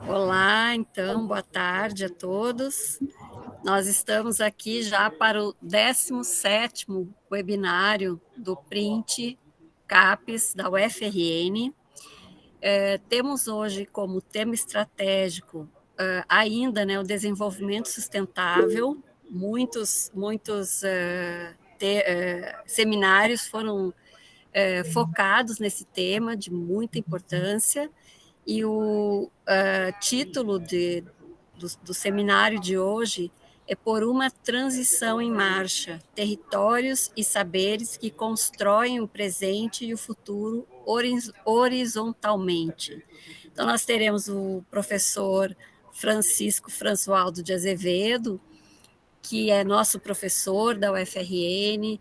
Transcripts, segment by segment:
Olá, então, boa tarde a todos. Nós estamos aqui já para o 17º webinário do Print CAPES da UFRN. Temos hoje como tema estratégico ainda, né, o desenvolvimento sustentável. Muitos seminários foram focados nesse tema de muita importância. E o título do seminário de hoje é Por uma Transição em Marcha, Territórios e Saberes que Constroem o Presente e o Futuro Horizontalmente. Então, nós teremos o professor Francisco Françoaldo de Azevedo, que é nosso professor da UFRN,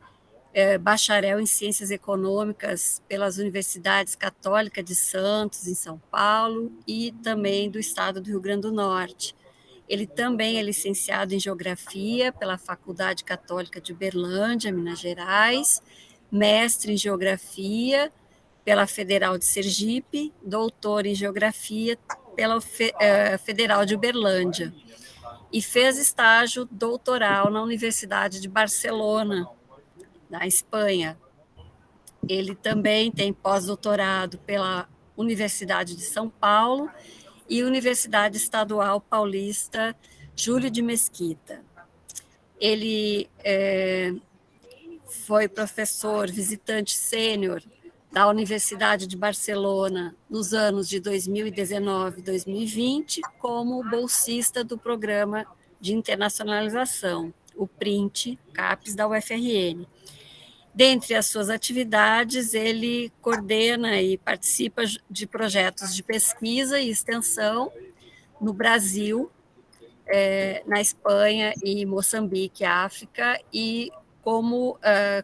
bacharel em Ciências Econômicas pelas Universidades Católica de Santos, em São Paulo, e também do estado do Rio Grande do Norte. Ele também é licenciado em Geografia pela Faculdade Católica de Uberlândia, Minas Gerais, mestre em Geografia pela Federal de Sergipe, doutor em Geografia pela Federal de Uberlândia, e fez estágio doutoral na Universidade de Barcelona, na Espanha. Ele também tem pós-doutorado pela Universidade de São Paulo e Universidade Estadual Paulista Júlio de Mesquita. Ele foi professor visitante sênior da Universidade de Barcelona nos anos de 2019 e 2020, como bolsista do Programa de Internacionalização, o PRINT CAPES da UFRN. Dentre as suas atividades, ele coordena e participa de projetos de pesquisa e extensão no Brasil, na Espanha e Moçambique, África, e como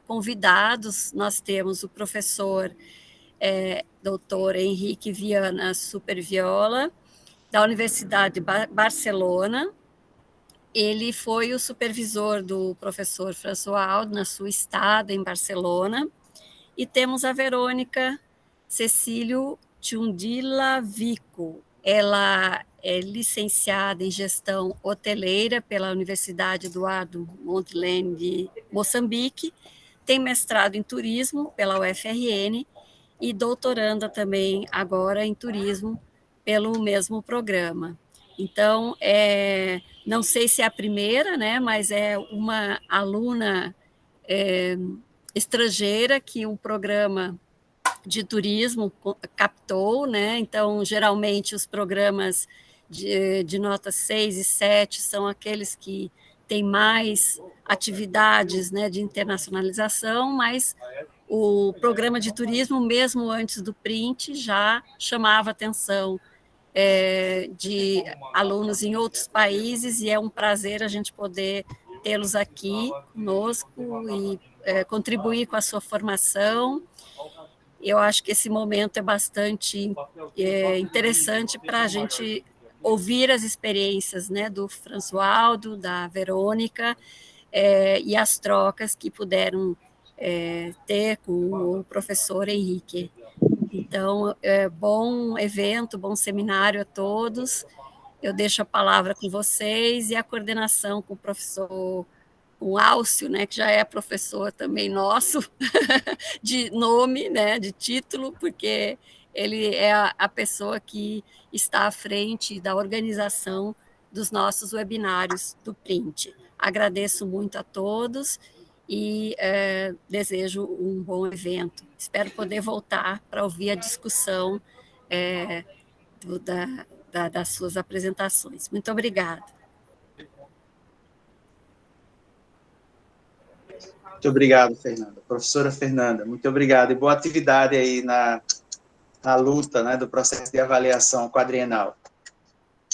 convidados nós temos o professor doutor Henrique Viana Superviola, da Universidade de Barcelona. Ele foi o supervisor do professor Françoaldo na sua estada em Barcelona. E temos a Verônica Cecílio Tchundila Vico. Ela é licenciada em Gestão Hoteleira pela Universidade Eduardo Mondlane de Moçambique, tem mestrado em Turismo pela UFRN e doutoranda também agora em Turismo pelo mesmo programa. Então, não sei se é a primeira, né, mas é uma aluna estrangeira que um programa de turismo captou, né? Então, geralmente, os programas de nota 6 e 7 são aqueles que têm mais atividades, né, de internacionalização, mas o programa de turismo, mesmo antes do PRINT, já chamava atenção de alunos em outros países, e é um prazer a gente poder tê-los aqui conosco e contribuir com a sua formação. Eu acho que esse momento é bastante interessante para a gente ouvir as experiências, né, do Françoaldo, da Verônica, e as trocas que puderam ter com o professor Henrique. Então, bom evento, bom seminário a todos. Eu deixo a palavra com vocês e a coordenação com o professor Álcio, né, que já é professor também nosso, de nome, né, de título, porque ele é a pessoa que está à frente da organização dos nossos webinários do PRINT. Agradeço muito a todos e desejo um bom evento. Espero poder voltar para ouvir a discussão das suas apresentações. Muito obrigada. Muito obrigado, Fernanda. Professora Fernanda, muito obrigado. E boa atividade aí na luta, né, do processo de avaliação quadrienal.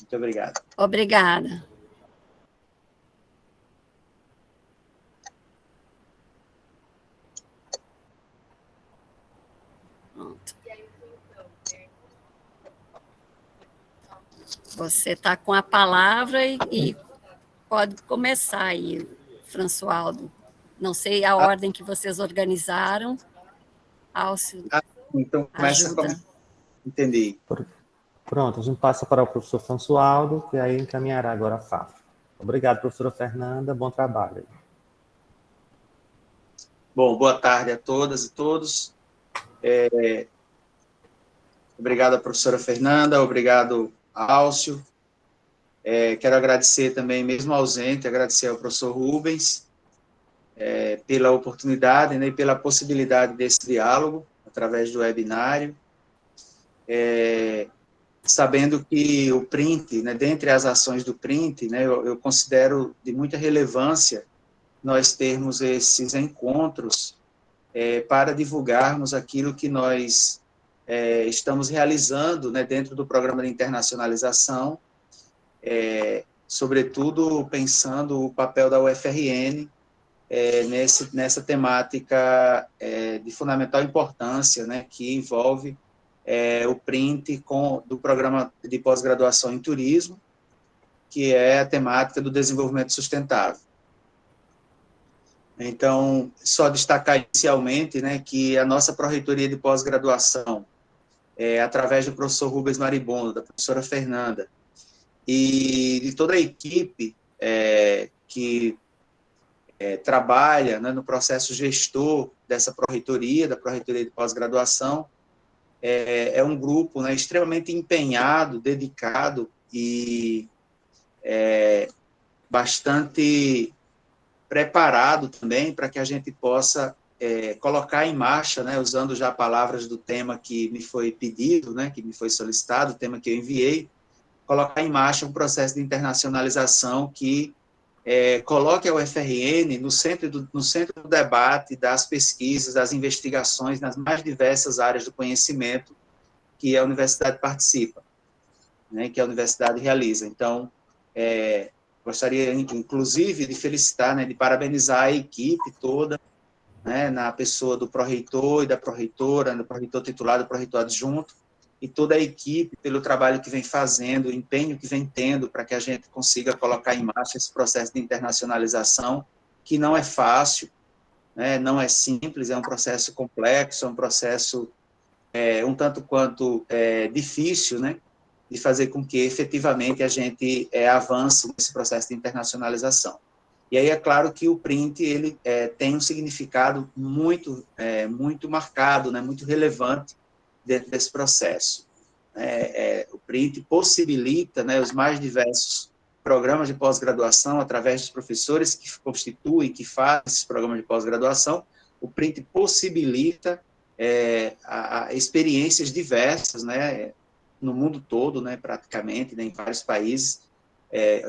Muito obrigado. Obrigada. Pronto. Você está com a palavra e pode começar aí, Françoaldo. Não sei a ordem que vocês organizaram. Álcio, então, começa Entendi. Pronto, a gente passa para o professor Françoaldo, que aí encaminhará agora a fala. Obrigado, professora Fernanda, bom trabalho. Bom, boa tarde a todas e todos. Obrigado à professora Fernanda, obrigado a Álcio. Quero agradecer também, mesmo ausente, agradecer ao professor Rubens pela oportunidade, né, e pela possibilidade desse diálogo através do webinário. Sabendo que o print, né, dentre as ações do print, né, eu considero de muita relevância nós termos esses encontros para divulgarmos aquilo que nós estamos realizando, né, dentro do programa de internacionalização, sobretudo pensando o papel da UFRN nessa temática de fundamental importância, né, que envolve o print do programa de pós-graduação em turismo, que é a temática do desenvolvimento sustentável. Então, só destacar inicialmente, né, que a nossa pró-reitoria de pós-graduação, através do professor Rubens Maribondo, da professora Fernanda, e de toda a equipe que trabalha, né, no processo gestor dessa pró-reitoria, da pró-reitoria de pós-graduação, é um grupo, né, extremamente empenhado, dedicado e bastante preparado também para que a gente possa colocar em marcha, né, usando já palavras do tema que me foi pedido, né, que me foi solicitado, o tema que eu enviei, colocar em marcha um processo de internacionalização que coloque a UFRN no centro do debate das pesquisas, das investigações nas mais diversas áreas do conhecimento que a universidade participa, né, que a universidade realiza. Então, gostaria, inclusive, de felicitar, né, de parabenizar a equipe toda, né, na pessoa do pró-reitor e da pró-reitora, do pró-reitor titular, do pró-reitor adjunto, e toda a equipe pelo trabalho que vem fazendo, o empenho que vem tendo para que a gente consiga colocar em marcha esse processo de internacionalização, que não é fácil, né, não é simples, é um processo complexo, é um processo um tanto quanto difícil, né, de fazer com que efetivamente a gente avance nesse processo de internacionalização. E aí é claro que o print ele tem um significado muito marcado, né, muito relevante dentro desse processo. O print possibilita, né, os mais diversos programas de pós-graduação através dos professores que constituem, que fazem esses programas de pós-graduação. O print possibilita experiências diversas, né, no mundo todo, né, praticamente, né, em vários países,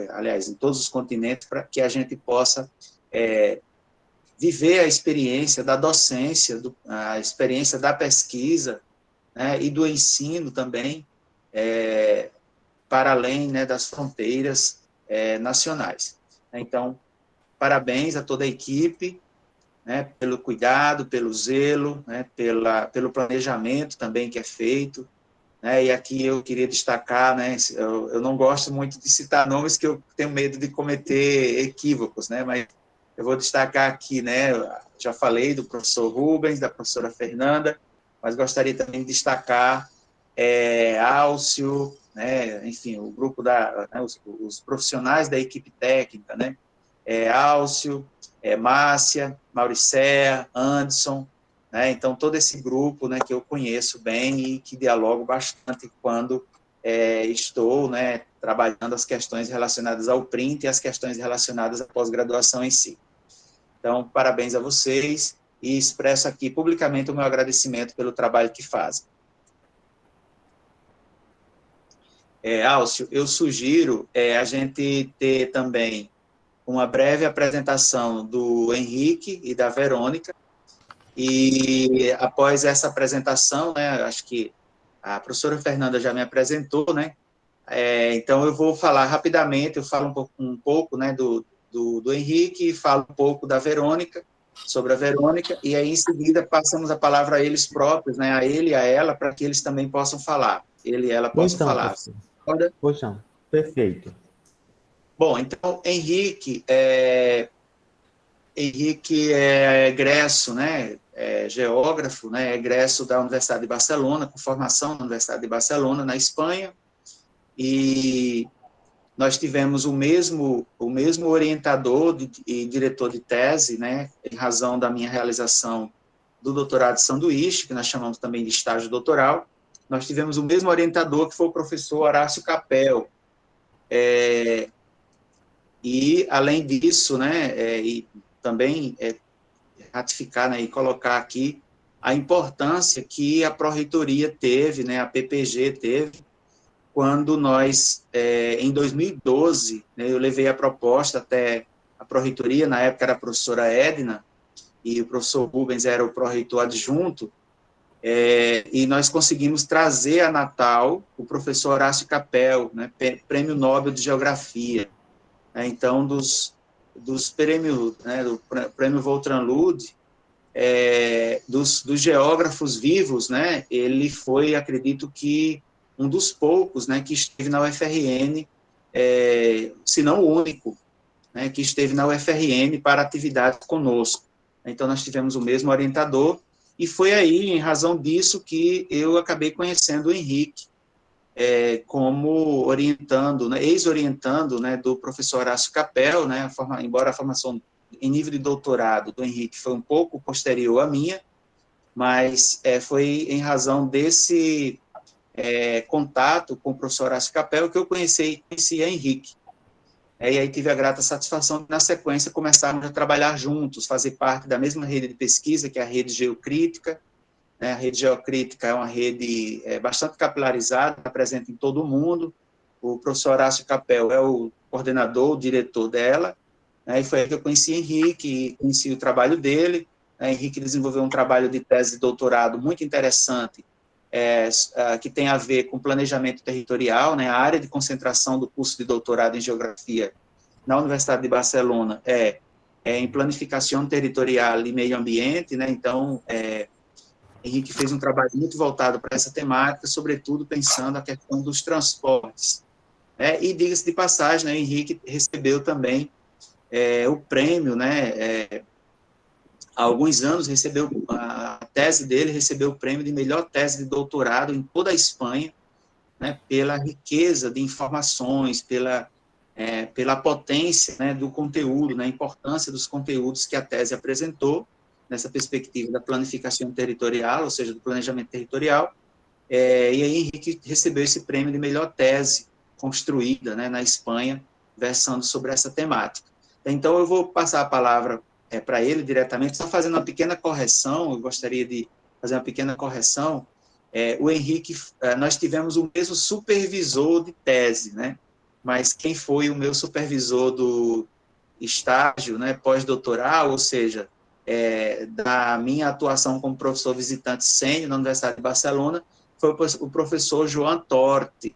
aliás, em todos os continentes, para que a gente possa viver a experiência da docência, a experiência da pesquisa, né, e do ensino também, para além, né, das fronteiras nacionais. Então, parabéns a toda a equipe, né, pelo cuidado, pelo zelo, né, pelo planejamento também que é feito, né, e aqui eu queria destacar, né, eu não gosto muito de citar nomes que eu tenho medo de cometer equívocos, né, mas eu vou destacar aqui, né, já falei do professor Rubens, da professora Fernanda, mas gostaria também de destacar Álcio, né, enfim, o grupo né, os profissionais da equipe técnica, né, Álcio, Márcia, Mauricéa, Anderson, né, então todo esse grupo, né, que eu conheço bem e que dialogo bastante quando estou, né, trabalhando as questões relacionadas ao print e as questões relacionadas à pós-graduação em si. Então, parabéns a vocês e expresso aqui publicamente o meu agradecimento pelo trabalho que fazem. Álcio, eu sugiro a gente ter também uma breve apresentação do Henrique e da Verônica, e após essa apresentação, né, acho que a professora Fernanda já me apresentou, né, então eu vou falar rapidamente, eu falo um pouco né, do Henrique, falo um pouco da Verônica, sobre a Verônica, e aí em seguida passamos a palavra a eles próprios, né, a ele e a ela, para que eles também possam falar, ele e ela possam falar. Pois não, perfeito. Bom, então, Henrique é egresso, né, geógrafo, né, egresso da Universidade de Barcelona, com formação na Universidade de Barcelona, na Espanha, e nós tivemos o mesmo orientador e diretor de tese, né, em razão da minha realização do doutorado de sanduíche, que nós chamamos também de estágio doutoral. Nós tivemos o mesmo orientador, que foi o professor Horácio Capel. E, além disso, né, e também ratificar, né, e colocar aqui a importância que a Pró-Reitoria teve, né, a PPG teve, quando nós, em 2012, né, eu levei a proposta até a Pró-Reitoria, na época era a professora Edna, e o professor Rubens era o pró-reitor adjunto, e nós conseguimos trazer a Natal o professor Horácio Capel, né, Prêmio Nobel de Geografia. Né, então, dos prêmios, né, do Prêmio Voltran Lud, dos geógrafos vivos, né, ele foi, acredito que, um dos poucos, né, que esteve na UFRN, se não o único, né, que esteve na UFRN para atividade conosco. Então, nós tivemos o mesmo orientador, e foi aí, em razão disso, que eu acabei conhecendo o Henrique, como orientando, né, ex-orientando, né, do professor Horácio Capel, né, embora a formação em nível de doutorado do Henrique foi um pouco posterior à minha, mas foi em razão desse contato com o professor Horácio Capel que eu conheci Henrique. E aí tive a grata satisfação de, na sequência, começarmos a trabalhar juntos, fazer parte da mesma rede de pesquisa, que é a rede geocrítica. Né? A rede geocrítica é uma rede bastante capilarizada, está presente em todo o mundo. O professor Horácio Capel é o coordenador, o diretor dela, né? E foi aí que eu conheci Henrique, conheci o trabalho dele. Henrique desenvolveu um trabalho de tese de doutorado muito interessante, que tem a ver com planejamento territorial, né? A área de concentração do curso de doutorado em geografia na Universidade de Barcelona em planificação territorial e meio ambiente, né? Então, Henrique fez um trabalho muito voltado para essa temática, sobretudo pensando a questão dos transportes. E, diga-se de passagem, né, Henrique recebeu também o prêmio, né, há alguns anos, a tese dele recebeu o prêmio de melhor tese de doutorado em toda a Espanha, né, pela riqueza de informações, pela potência, né, do conteúdo, né, a importância dos conteúdos que a tese apresentou, nessa perspectiva da planificação territorial, ou seja, do planejamento territorial, e aí Henrique recebeu esse prêmio de melhor tese construída, né, na Espanha, versando sobre essa temática. Então, eu vou passar a palavra para ele diretamente, só fazendo uma pequena correção, eu gostaria de fazer uma pequena correção. O Henrique, nós tivemos o mesmo supervisor de tese, né, mas quem foi o meu supervisor do estágio, né, pós-doutoral, ou seja, da minha atuação como professor visitante sênior na Universidade de Barcelona, foi o professor João Torte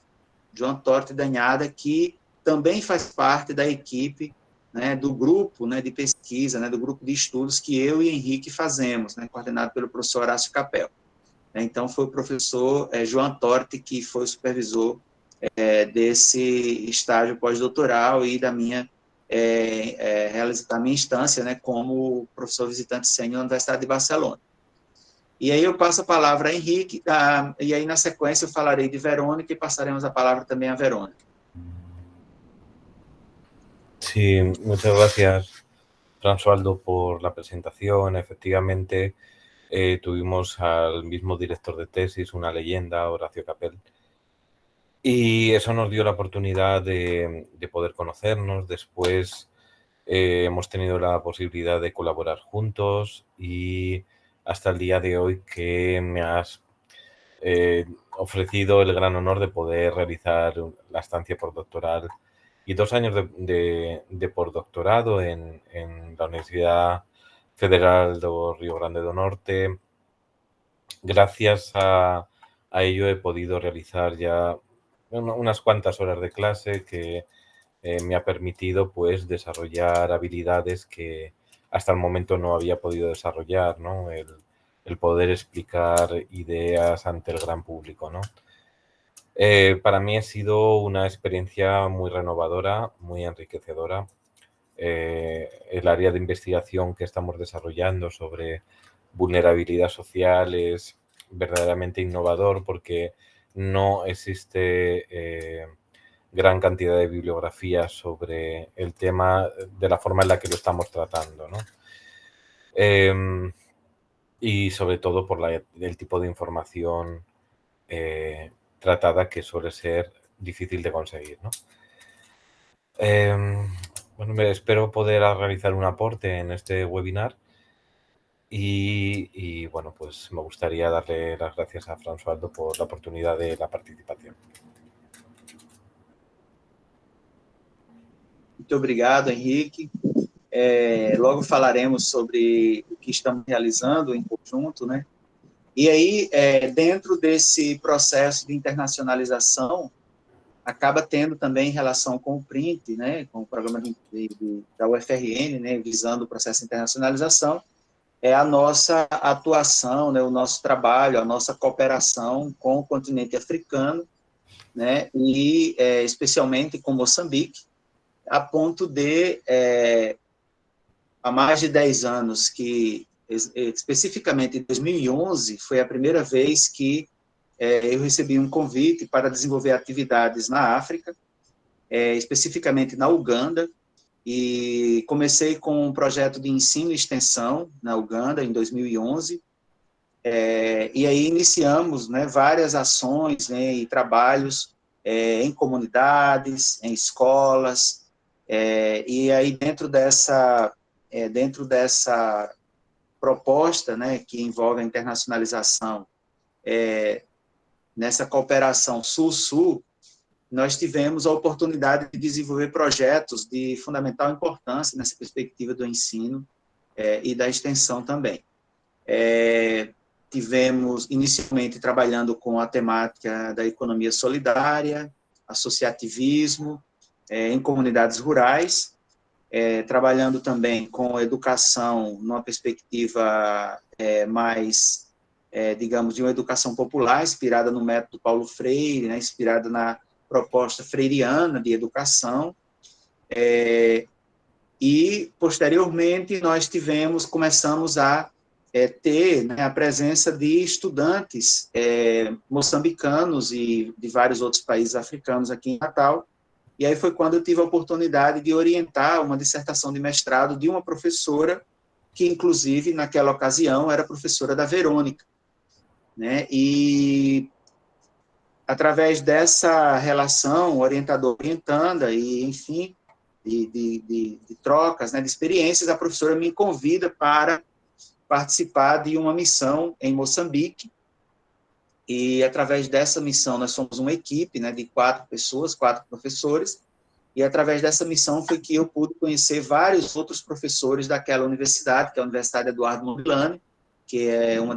Danhada, que também faz parte da equipe, né, do grupo, né, de pesquisa, né, do grupo de estudos que eu e Henrique fazemos, né, coordenado pelo professor Horácio Capel. Então, foi o professor João Torte que foi o supervisor desse estágio pós-doutoral e da minha instância, né, como professor visitante sênior na Universidade de Barcelona. E aí eu passo a palavra a Henrique, e aí na sequência eu falarei de Verônica y pasaremos a palavra también a Verônica. Sí, muchas gracias, Françoaldo, por la presentación. Efectivamente, tuvimos al mismo director de tesis, una leyenda, Horacio Capel, y eso nos dio la oportunidad de poder conocernos. Después hemos tenido la posibilidad de colaborar juntos y hasta el día de hoy que me has ofrecido el gran honor de poder realizar la estancia postdoctoral y 2 años de postdoctorado en la Universidad Federal do Río Grande do Norte. Gracias a ello he podido realizar ya unas cuantas horas de clase que me ha permitido pues desarrollar habilidades que hasta el momento no había podido desarrollar, ¿no? El poder explicar ideas ante el gran público, ¿no? Para mí ha sido una experiencia muy renovadora, muy enriquecedora. El área de investigación que estamos desarrollando sobre vulnerabilidad social es verdaderamente innovador porque no existe gran cantidad de bibliografía sobre el tema de la forma en la que lo estamos tratando, ¿no? Y sobre todo por el tipo de información tratada, que suele ser difícil de conseguir, ¿no? Bueno, espero poder realizar un aporte en este webinar y bueno, pues me gustaría darle las gracias a Françoaldo por la oportunidad de la participación. Muito obrigado, Henrique. Logo falaremos sobre o que estamos realizando em conjunto, né? E aí, dentro desse processo de internacionalização, acaba tendo também relação com o PRINT, né, com o programa da UFRN, né, visando o processo de internacionalização, é a nossa atuação, né, o nosso trabalho, a nossa cooperação com o continente africano, né, e especialmente com Moçambique, a ponto de, há mais de 10 anos, que especificamente em 2011, foi a primeira vez que eu recebi um convite para desenvolver atividades na África, especificamente na Uganda, e comecei com um projeto de ensino e extensão na Uganda, em 2011, e aí iniciamos, né, várias ações, né, e trabalhos em comunidades, em escolas, e aí dentro dessa proposta, né, que envolve a internacionalização, nessa cooperação Sul-Sul, nós tivemos a oportunidade de desenvolver projetos de fundamental importância nessa perspectiva do ensino e da extensão também. Tivemos, inicialmente, trabalhando com a temática da economia solidária, associativismo, em comunidades rurais, trabalhando também com educação numa perspectiva mais, digamos, de uma educação popular, inspirada no método Paulo Freire, né, inspirada na proposta freiriana de educação, e, posteriormente, nós começamos a ter, né, a presença de estudantes moçambicanos e de vários outros países africanos aqui em Natal, e aí foi quando eu tive a oportunidade de orientar uma dissertação de mestrado de uma professora que, inclusive, naquela ocasião, era professora da Verônica, né, e através dessa relação orientador-orientanda e, enfim, de trocas, né, de experiências, a professora me convida para participar de uma missão em Moçambique, e através dessa missão nós somos uma equipe, né, de 4 pessoas, 4 professores, e através dessa missão foi que eu pude conhecer vários outros professores daquela universidade, que é a Universidade Eduardo Mondlane, que é uma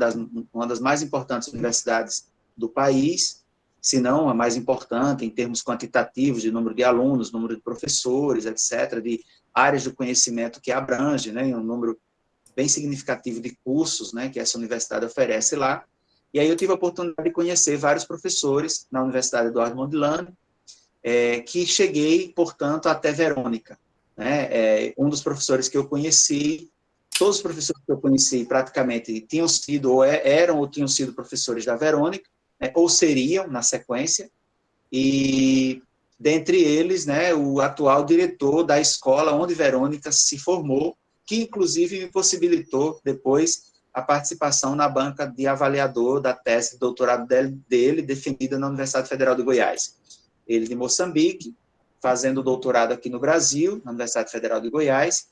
das mais importantes universidades do país, se não a mais importante em termos quantitativos, de número de alunos, número de professores, etc., de áreas de conhecimento que abrange, né, um número bem significativo de cursos, né, que essa universidade oferece lá. E aí eu tive a oportunidade de conhecer vários professores na Universidade Eduardo Mondlane, que cheguei, portanto, até Verônica, né, um dos professores que eu conheci, todos os professores que eu conheci praticamente tinham sido, ou eram ou tinham sido professores da Verônica, né, ou seriam na sequência, e dentre eles, né, o atual diretor da escola onde Verônica se formou, que inclusive me possibilitou depois a participação na banca de avaliador da tese de doutorado dele, defendida na Universidade Federal de Goiás. Ele de Moçambique, fazendo doutorado aqui no Brasil, na Universidade Federal de Goiás,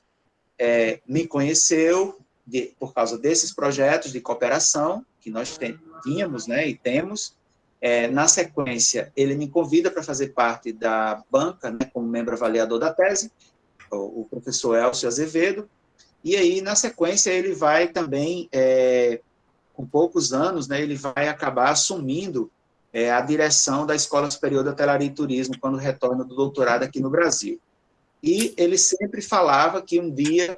me conheceu por causa desses projetos de cooperação que nós tínhamos, né, e temos. Na sequência, ele me convida para fazer parte da banca, né, como membro avaliador da tese, o professor Elcio Azevedo, e aí, na sequência, ele vai também, com poucos anos, né, ele vai acabar assumindo a direção da Escola Superior de Hotelaria e Turismo, quando retorna do doutorado aqui no Brasil. E ele sempre falava que um dia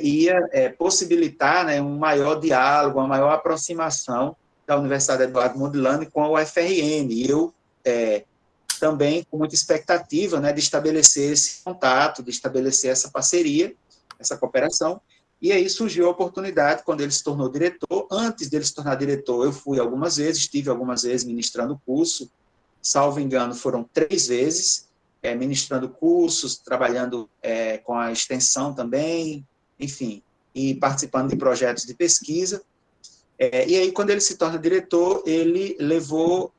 ia possibilitar, né, um maior diálogo, uma maior aproximação da Universidade Eduardo Mondlane com a UFRN, e eu também com muita expectativa, né, de estabelecer esse contato, de estabelecer essa parceria, essa cooperação, E aí surgiu a oportunidade, quando ele se tornou diretor. Antes dele se tornar diretor, eu fui algumas vezes, estive algumas vezes ministrando o curso, salvo engano, foram 3 vezes, ministrando cursos, trabalhando com a extensão também, enfim, e participando de projetos de pesquisa. E aí, quando ele se torna diretor, ele levou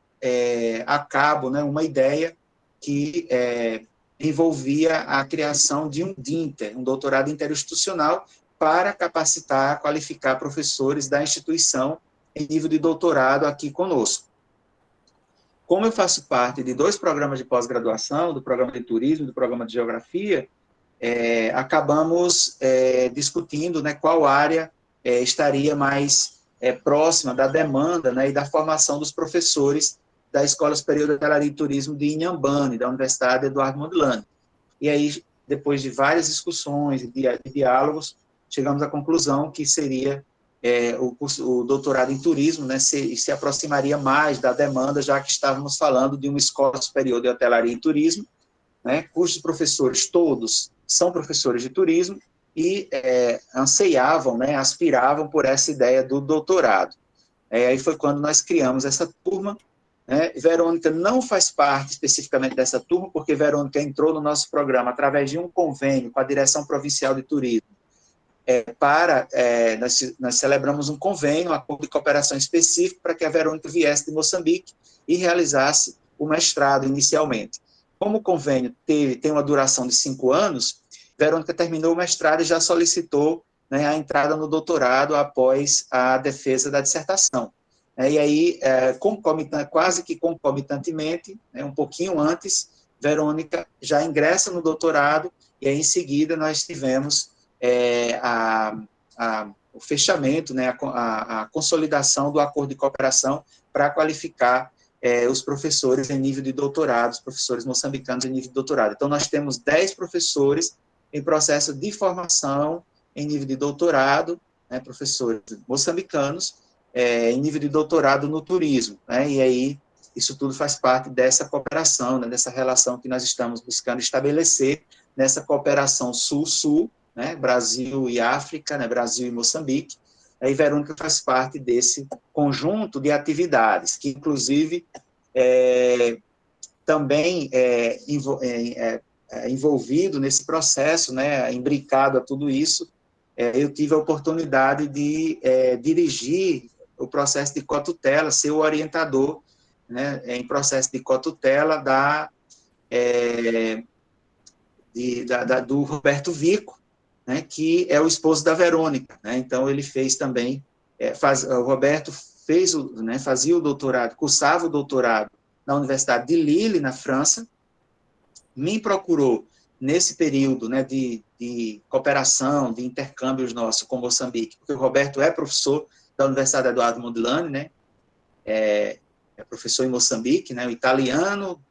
a cabo, né, uma ideia que envolvia a criação de um DINTER, um doutorado interinstitucional, para capacitar, qualificar professores da instituição em nível de doutorado aqui conosco. Como eu faço parte de 2 programas de pós-graduação, do programa de turismo e do programa de geografia, acabamos discutindo, né, qual área estaria mais próxima da demanda, né, e da formação dos professores da Escola Superior de Hotelaria e Turismo de Inhambane, da Universidade Eduardo Mondlane. E aí, depois de várias discussões e diálogos, chegamos à conclusão que seria o doutorado em turismo, né, se aproximaria mais da demanda, já que estávamos falando de uma Escola Superior de Hotelaria e Turismo, né, cujos professores todos são professores de turismo e anseiavam, né, aspiravam por essa ideia do doutorado. Aí foi quando nós criamos essa turma, né. Verônica não faz parte especificamente dessa turma, porque Verônica entrou no nosso programa através de um convênio com a Direção Provincial de Turismo, nós celebramos um convênio, um acordo de cooperação específico, para que a Verônica viesse de Moçambique e realizasse o mestrado inicialmente. Como o convênio tem uma duração de 5 anos, Verônica terminou o mestrado e já solicitou, né, a entrada no doutorado após a defesa da dissertação. E aí, quase que concomitantemente, né, um pouquinho antes, Verônica já ingressa no doutorado, e aí, em seguida, nós tivemos o fechamento, né, a consolidação do acordo de cooperação para qualificar os professores em nível de doutorado, os professores moçambicanos em nível de doutorado. Então, nós temos 10 professores em processo de formação em nível de doutorado, né, professores moçambicanos, em nível de doutorado no turismo, né, e aí isso tudo faz parte dessa cooperação, né, dessa relação que nós estamos buscando estabelecer, nessa cooperação sul-sul, né, Brasil e África, né, Brasil e Moçambique. Aí Verônica faz parte desse conjunto de atividades, que inclusive também envolvido nesse processo, né, imbricado a tudo isso, eu tive a oportunidade de dirigir o processo de cotutela, ser o orientador, né, em processo de cotutela do Roberto Vico, né, que é o esposo da Verônica, né. Então ele fez também, o Roberto fazia o doutorado, cursava o doutorado na Universidade de Lille, na França, me procurou nesse período, né, de cooperação, de intercâmbios nossos com Moçambique, porque o Roberto é professor da Universidade Eduardo Mondlane, né, é professor em Moçambique, né, o italiano,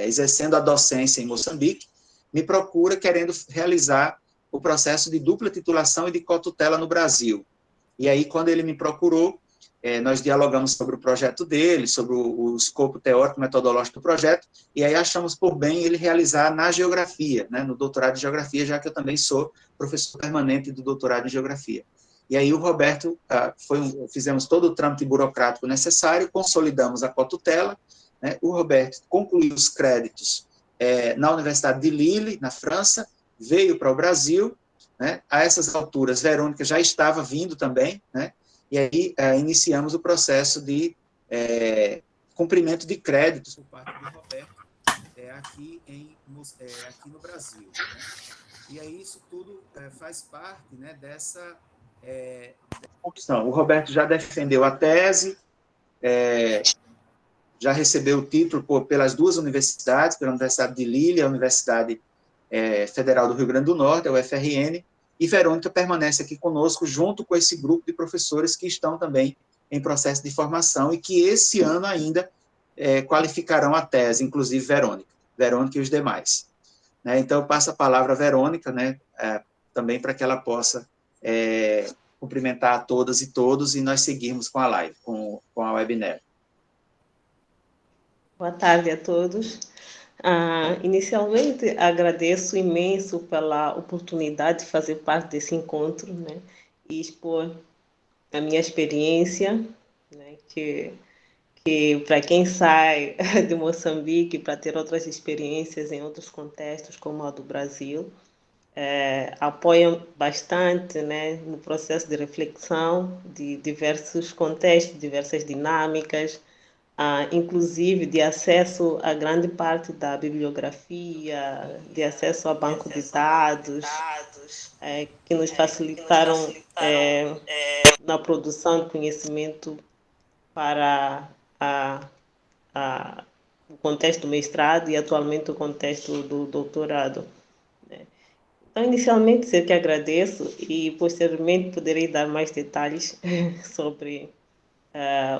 exercendo a docência em Moçambique, me procura querendo realizar o processo de dupla titulação e de cotutela no Brasil. E aí, quando ele me procurou, nós dialogamos sobre o projeto dele, sobre o escopo teórico metodológico do projeto, e aí achamos por bem ele realizar na geografia, né, no doutorado de geografia, já que eu também sou professor permanente do doutorado em geografia. E aí o Roberto, fizemos todo o trâmite burocrático necessário, consolidamos a cotutela, né, o Roberto concluiu os créditos na Universidade de Lille, na França, veio para o Brasil, né, a essas alturas, Verônica já estava vindo também, né, e aí iniciamos o processo de cumprimento de créditos por parte do Roberto aqui no Brasil. Né? E aí isso tudo faz parte, né, dessa opção. O Roberto já defendeu a tese, já recebeu o título pelas 2 universidades, pela Universidade de Lille, a Universidade Federal do Rio Grande do Norte, a UFRN, e Verônica permanece aqui conosco, junto com esse grupo de professores que estão também em processo de formação e que esse ano ainda qualificarão a tese, inclusive Verônica e os demais. Né? Então, eu passo a palavra à Verônica, né, também para que ela possa cumprimentar a todas e todos, e nós seguirmos com a live, com a webinar. Boa tarde a todos. Inicialmente, agradeço imenso pela oportunidade de fazer parte desse encontro, né, e expor a minha experiência, né, que para quem sai de Moçambique para ter outras experiências em outros contextos, como a do Brasil, apoiam bastante, né, no processo de reflexão de diversos contextos, diversas dinâmicas, inclusive de acesso a grande parte da bibliografia, de acesso a banco de dados, que nos facilitaram na produção de conhecimento para o contexto do mestrado e atualmente o contexto do doutorado. Então, inicialmente, sei que agradeço e posteriormente poderei dar mais detalhes sobre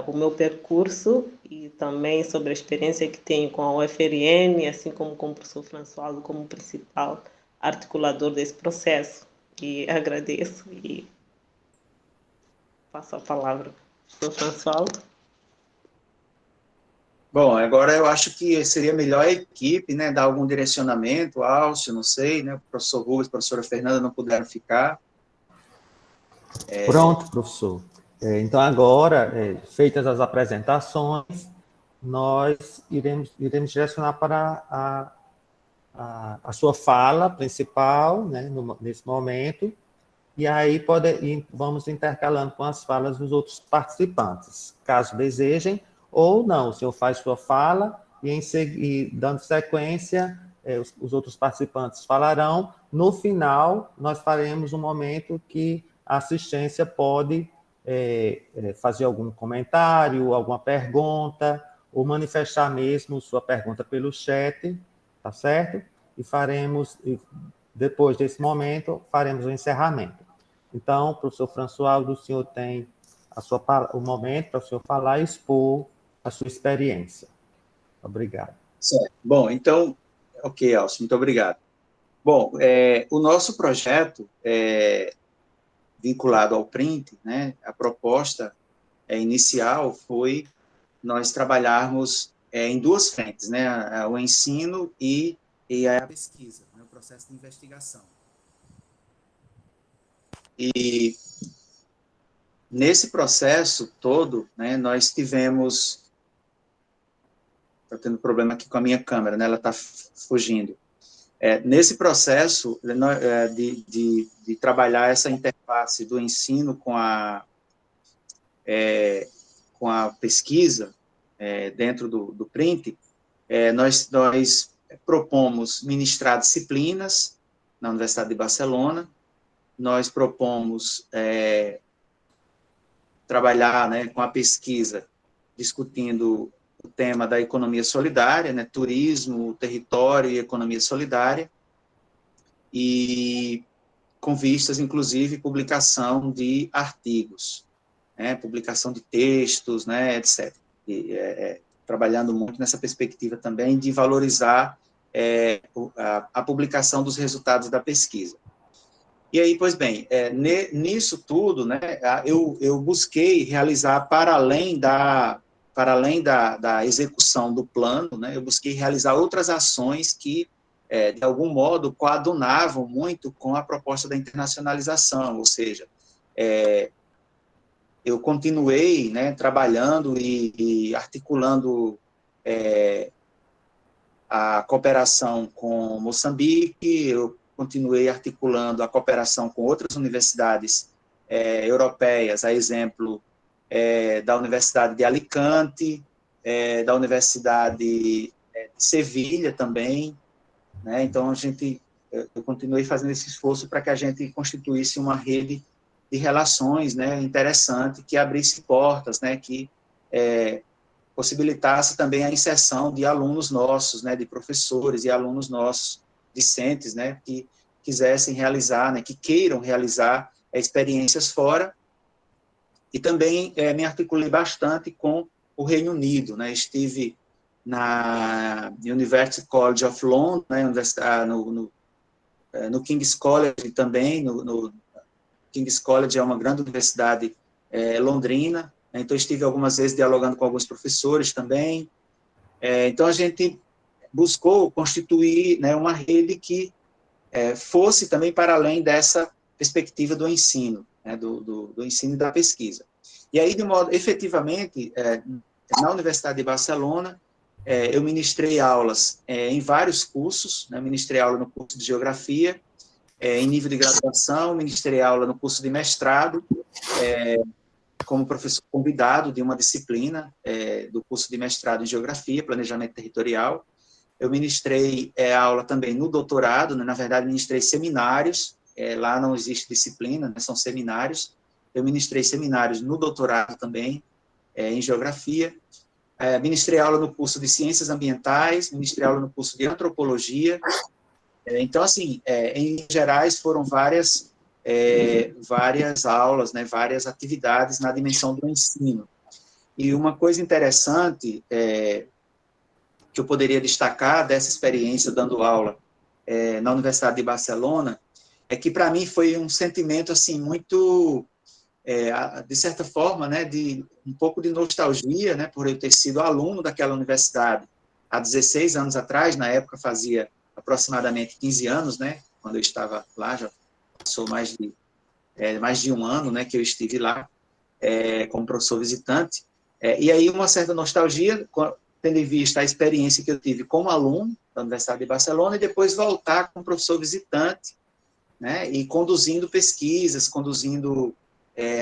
o meu percurso e também sobre a experiência que tenho com a UFRN, assim como com o professor Françoaldo como principal articulador desse processo. E agradeço e passo a palavra para o professor Françoaldo. Bom, agora eu acho que seria melhor a equipe, né, dar algum direcionamento, Alcio, não sei, né, o professor Rubens, a professora Fernanda não puderam ficar. Pronto, professor. Então, agora, feitas as apresentações, nós iremos direcionar para a sua fala principal, né, nesse momento, e aí vamos intercalando com as falas dos outros participantes, caso desejem, ou não, o senhor faz sua fala e dando sequência, os outros participantes falarão. No final, nós faremos um momento que a assistência pode fazer algum comentário, alguma pergunta, ou manifestar mesmo sua pergunta pelo chat, tá certo? E depois desse momento, faremos o encerramento. Então, professor Françoaldo, o senhor tem o momento para o senhor falar e expor a sua experiência. Obrigado. Certo. Bom, então, ok, Alcio, muito obrigado. Bom, o nosso projeto vinculado ao print, né, a proposta inicial foi nós trabalharmos em duas frentes, né, o ensino e a pesquisa, né, o processo de investigação. E nesse processo todo, né, nós tivemos... Estou tendo problema aqui com a minha câmera, né, ela está fugindo. Nesse processo de trabalhar essa interface do ensino com a pesquisa dentro do print, nós propomos ministrar disciplinas na Universidade de Barcelona, nós propomos trabalhar, né, com a pesquisa, discutindo o tema da economia solidária, né, turismo, território e economia solidária, e com vistas, inclusive, publicação de artigos, né, publicação de textos, né, etc. Trabalhando muito nessa perspectiva também de valorizar a publicação dos resultados da pesquisa. E aí, pois bem, nisso tudo, né, eu busquei realizar, para além da execução do plano, né, eu busquei realizar outras ações que, de algum modo, coadunavam muito com a proposta da internacionalização, ou seja, eu continuei, né, trabalhando e articulando a cooperação com Moçambique, eu continuei articulando a cooperação com outras universidades europeias, a exemplo da Universidade de Alicante, da Universidade de Sevilha também, né? Então, eu continuei fazendo esse esforço para que a gente constituísse uma rede de relações, né, interessante, que abrisse portas, né, que possibilitasse também a inserção de alunos nossos, né, de professores e alunos nossos, discentes, né, que quisessem realizar, né, que queiram realizar experiências fora. E também me articulei bastante com o Reino Unido, né? Estive na University College of London, né? No King's College também, no King's College é uma grande universidade londrina, né? Então estive algumas vezes dialogando com alguns professores também. Então a gente buscou constituir, né, uma rede que fosse também para além dessa perspectiva do ensino, né, do ensino e da pesquisa. E aí, de modo, efetivamente, na Universidade de Barcelona, eu ministrei aulas em vários cursos, né, ministrei aula no curso de Geografia, em nível de graduação, ministrei aula no curso de mestrado, como professor convidado de uma disciplina do curso de mestrado em Geografia, Planejamento Territorial. Eu ministrei aula também no doutorado, né, na verdade, ministrei seminários, lá não existe disciplina, né, são seminários. Eu ministrei seminários no doutorado também, em Geografia. Ministrei aula no curso de Ciências Ambientais, ministrei aula no curso de Antropologia. Então, assim, em gerais, foram várias aulas, né, várias atividades na dimensão do ensino. E uma coisa interessante que eu poderia destacar dessa experiência dando aula na Universidade de Barcelona é que, para mim, foi um sentimento, assim, muito, de certa forma, né, de um pouco de nostalgia, né, por eu ter sido aluno daquela universidade há 16 anos atrás. Na época fazia aproximadamente 15 anos, né, quando eu estava lá, já passou mais de um ano, né, que eu estive lá como professor visitante, e aí uma certa nostalgia, tendo em vista a experiência que eu tive como aluno da Universidade de Barcelona, e depois voltar como professor visitante, né, e conduzindo pesquisas, conduzindo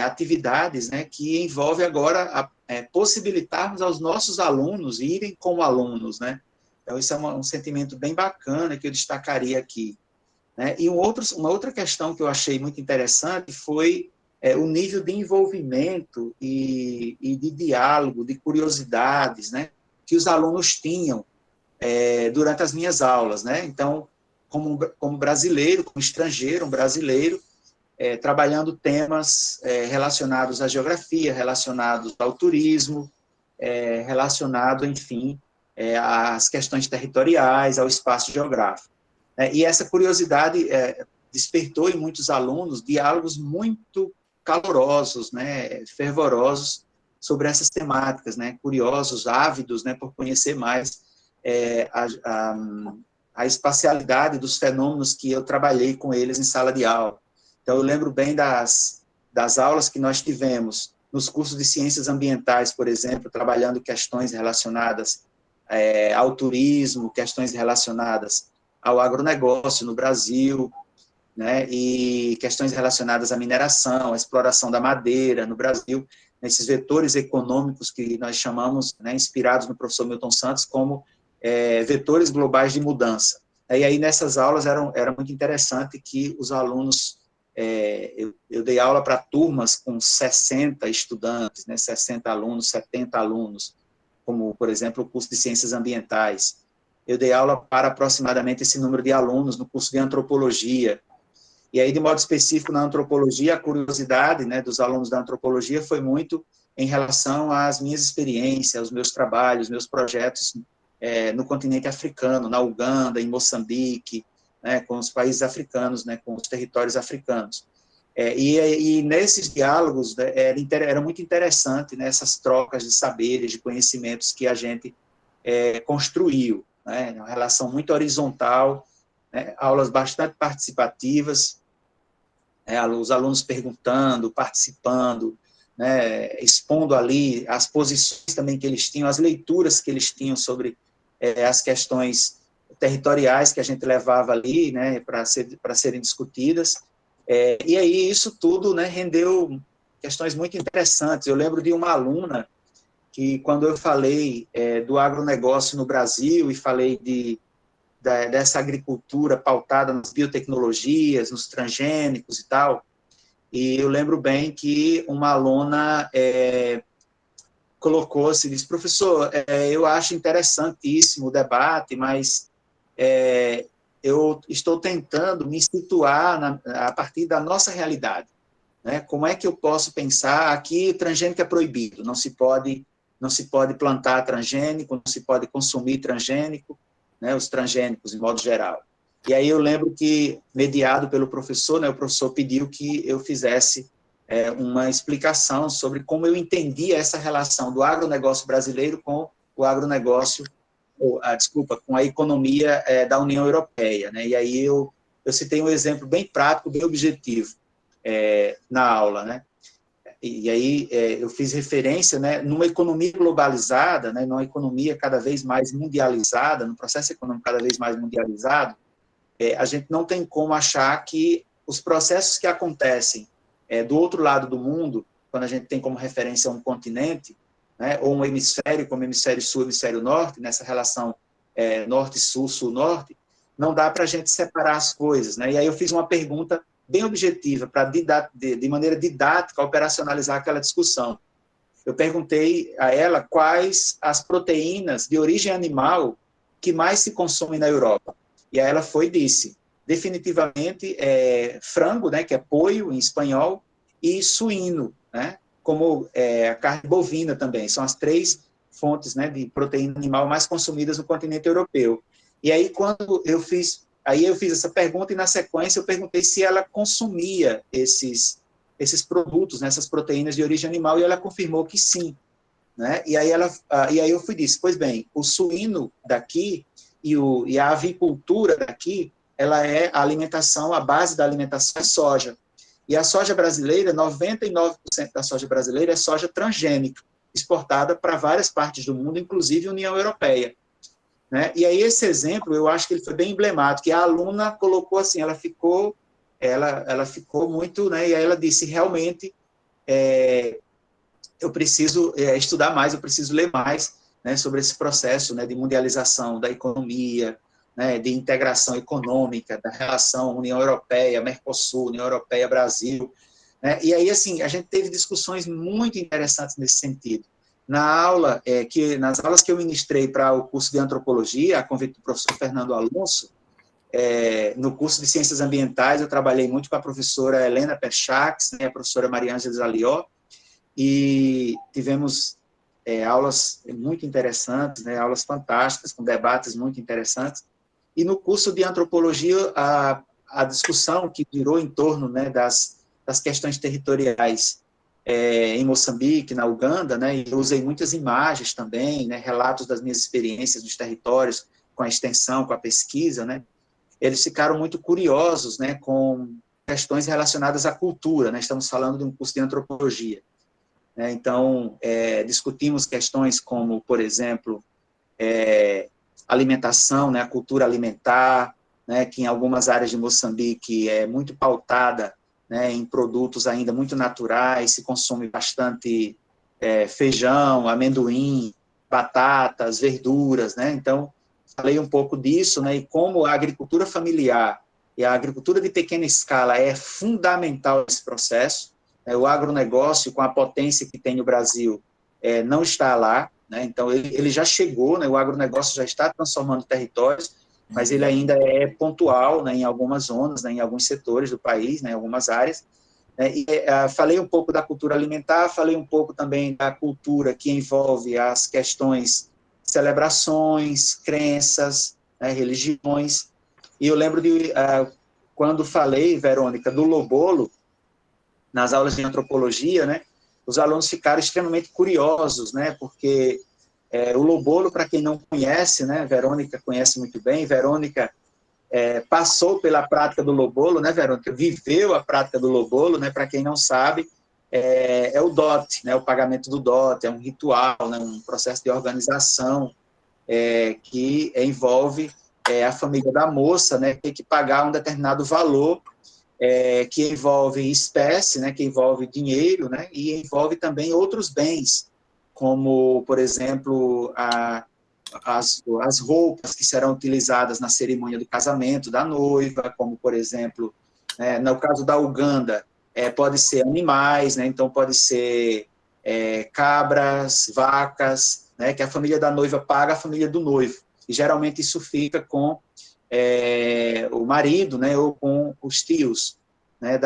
atividades, né, que envolve agora possibilitarmos aos nossos alunos irem como alunos, né. Então, isso é um sentimento bem bacana que eu destacaria aqui, né. E uma outra questão que eu achei muito interessante foi o nível de envolvimento e de diálogo, de curiosidades, né, que os alunos tinham durante as minhas aulas, né. Então, como brasileiro, como estrangeiro, um brasileiro, trabalhando temas relacionados à geografia, relacionados ao turismo, relacionado, enfim, às questões territoriais, ao espaço geográfico. E essa curiosidade despertou em muitos alunos diálogos muito calorosos, né, fervorosos sobre essas temáticas, né, curiosos, ávidos, né, por conhecer mais a espacialidade dos fenômenos que eu trabalhei com eles em sala de aula. Então, eu lembro bem das aulas que nós tivemos nos cursos de Ciências Ambientais, por exemplo, trabalhando questões relacionadas ao turismo, questões relacionadas ao agronegócio no Brasil, né, e questões relacionadas à mineração, à exploração da madeira no Brasil, esses vetores econômicos que nós chamamos, né, inspirados no professor Milton Santos, como vetores globais de mudança. E aí, nessas aulas, era muito interessante que os alunos, eu dei aula para turmas com 60 estudantes, né, 60 alunos, 70 alunos, como, por exemplo, o curso de Ciências Ambientais. Eu dei aula para aproximadamente esse número de alunos no curso de Antropologia. E aí, de modo específico, na Antropologia, a curiosidade, né, dos alunos da Antropologia foi muito em relação às minhas experiências, aos meus trabalhos, meus projetos no continente africano, na Uganda, em Moçambique, né, com os países africanos, né, com os territórios africanos. E nesses diálogos, né, era muito interessante, né, essas trocas de saberes, de conhecimentos que a gente construiu, né, uma relação muito horizontal, né, aulas bastante participativas, os alunos perguntando, participando, né, expondo ali as posições também que eles tinham, as leituras que eles tinham sobre as questões territoriais que a gente levava ali, né, para serem discutidas. E aí isso tudo, né, rendeu questões muito interessantes. Eu lembro de uma aluna que, quando eu falei do agronegócio no Brasil e falei dessa agricultura pautada nas biotecnologias, nos transgênicos e tal, e eu lembro bem que uma aluna colocou-se e disse: professor, eu acho interessantíssimo o debate, mas eu estou tentando me situar a partir da nossa realidade, né? Como é que eu posso pensar aqui? Transgênico é proibido, não se pode plantar transgênico, não se pode consumir transgênico, né, os transgênicos, em modo geral. E aí eu lembro que, mediado pelo professor, né, o professor pediu que eu fizesse uma explicação sobre como eu entendia essa relação do agronegócio brasileiro com o agronegócio desculpa, com a economia da União Europeia, né? E aí eu citei um exemplo bem prático, bem objetivo na aula, né? E aí eu fiz referência, né, numa economia globalizada, né, numa economia cada vez mais mundializada, num processo econômico cada vez mais mundializado, a gente não tem como achar que os processos que acontecem do outro lado do mundo, quando a gente tem como referência um continente, né, ou um hemisfério, como hemisfério sul e hemisfério norte, nessa relação norte-sul, sul-norte, não dá para a gente separar as coisas, né? E aí eu fiz uma pergunta bem objetiva, para de maneira didática, operacionalizar aquela discussão. Eu perguntei a ela quais as proteínas de origem animal que mais se consomem na Europa. E aí ela disse, definitivamente, frango, né, que é poio em espanhol, e suíno, né, como a carne bovina também. São as 3 fontes, né, de proteína animal mais consumidas no continente europeu. E aí, quando eu fiz essa pergunta e, na sequência, eu perguntei se ela consumia esses produtos, né, essas proteínas de origem animal, e ela confirmou que sim. Né? E aí eu disse, pois bem, o suíno daqui e a avicultura daqui, ela é a base da alimentação é soja. E a soja brasileira, 99% da soja brasileira é soja transgênica, exportada para várias partes do mundo, inclusive a União Europeia. Né? E aí esse exemplo, eu acho que ele foi bem emblemático, e a aluna colocou assim, ela ficou muito, né, e aí ela disse, realmente, eu preciso estudar mais, eu preciso ler mais, né, sobre esse processo, né, de mundialização da economia, né, de integração econômica, da relação União Europeia, Mercosul, União Europeia, Brasil, né? E aí, assim, a gente teve discussões muito interessantes nesse sentido. Nas aulas que eu ministrei para o curso de antropologia, a convite do professor Fernando Alonso, no curso de ciências ambientais, eu trabalhei muito com a professora Helena Perchax, né, a professora Maria Ângela Zalió, e tivemos aulas muito interessantes, né, aulas fantásticas, com debates muito interessantes. E no curso de antropologia, a discussão que girou em torno, né, das questões territoriais em Moçambique, na Uganda, né, e eu usei muitas imagens também, né, relatos das minhas experiências nos territórios, com a extensão, com a pesquisa, né, eles ficaram muito curiosos, né, com questões relacionadas à cultura, né, estamos falando de um curso de antropologia. Né, então, discutimos questões como, por exemplo, alimentação, né, a cultura alimentar, né, que em algumas áreas de Moçambique é muito pautada, né, em produtos ainda muito naturais, se consome bastante feijão, amendoim, batatas, verduras, né, então falei um pouco disso, né, e como a agricultura familiar e a agricultura de pequena escala é fundamental nesse processo, né, o agronegócio, com a potência que tem no Brasil, não está lá, né, então ele já chegou, né, o agronegócio já está transformando territórios, mas ele ainda é pontual, né, em algumas zonas, né, em alguns setores do país, né, em algumas áreas. Né, e falei um pouco da cultura alimentar, falei um pouco também da cultura que envolve as questões celebrações, crenças, né, religiões. E eu lembro de, quando falei, Verônica, do lobolo, nas aulas de antropologia, né, os alunos ficaram extremamente curiosos, né, porque o lobolo, para quem não conhece, né, Verônica conhece muito bem, Verônica passou pela prática do lobolo, né, Verônica, viveu a prática do lobolo, né, para quem não sabe, é o dote, né, o pagamento do dote, é um ritual, né, um processo de organização que envolve a família da moça, né, ter que pagar um determinado valor, que envolve espécie, né, que envolve dinheiro, né, e envolve também outros bens, como, por exemplo, as roupas que serão utilizadas na cerimônia do casamento da noiva, como, por exemplo, no caso da Uganda, pode ser animais, né, então pode ser cabras, vacas, né, que a família da noiva paga a família do noivo, e geralmente isso fica com o marido, né, ou com os tios, né,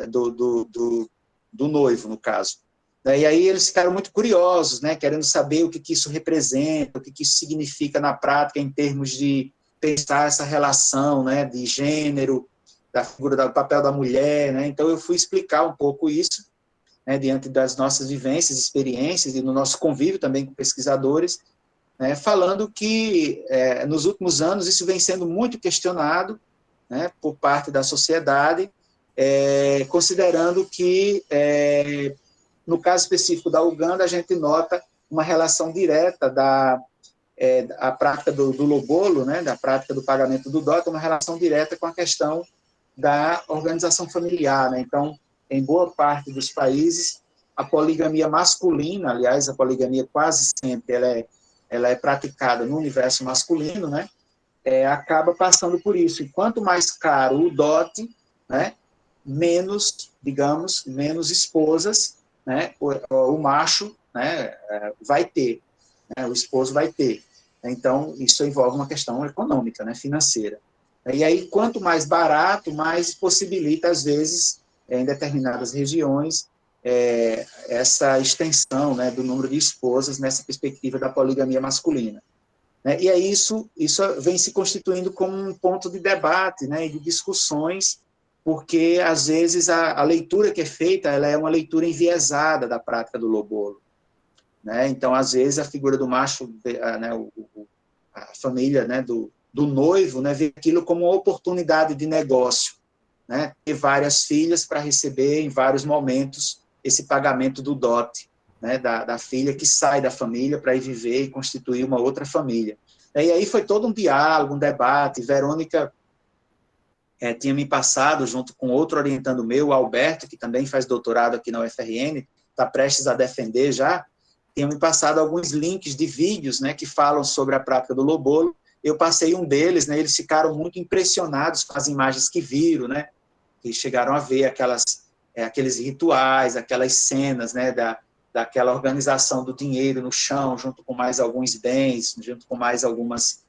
do noivo, no caso. E aí eles ficaram muito curiosos, né, querendo saber o que isso representa, o que isso significa na prática em termos de pensar essa relação, né, de gênero, da figura do papel da mulher, né, então eu fui explicar um pouco isso, né, diante das nossas vivências, experiências e no nosso convívio também com pesquisadores, né, falando que, nos últimos anos, isso vem sendo muito questionado, né, por parte da sociedade, considerando que, no caso específico da Uganda, a gente nota uma relação direta a prática do lobolo, né, da prática do pagamento do dote, uma relação direta com a questão da organização familiar, né? Então, em boa parte dos países, a poligamia masculina, aliás, a poligamia quase sempre ela é praticada no universo masculino, né? Acaba passando por isso. E quanto mais caro o dote, né, menos, digamos, menos esposas, né, o macho, né, vai ter, né, o esposo vai ter. Então, isso envolve uma questão econômica, né, financeira. E aí, quanto mais barato, mais possibilita, às vezes, em determinadas regiões, essa extensão, né, do número de esposas nessa perspectiva da poligamia masculina. E aí isso vem se constituindo como um ponto de debate, né, e de discussões, porque, às vezes, a leitura que é feita ela é uma leitura enviesada da prática do lobolo. Né? Então, às vezes, a figura do macho, né, a família, né, do noivo, né, vê aquilo como uma oportunidade de negócio, né, ter várias filhas para receber, em vários momentos, esse pagamento do dote, né, da filha que sai da família para ir viver e constituir uma outra família. E aí foi todo um diálogo, um debate. Verônica tinha me passado, junto com outro orientando meu, o Alberto, que também faz doutorado aqui na UFRN, está prestes a defender já, tinha me passado alguns links de vídeos, né, que falam sobre a prática do lobolo. Eu passei um deles, né, eles ficaram muito impressionados com as imagens que viram, né, que chegaram a ver aqueles rituais, aquelas cenas, né, daquela organização do dinheiro no chão, junto com mais alguns bens, junto com mais algumas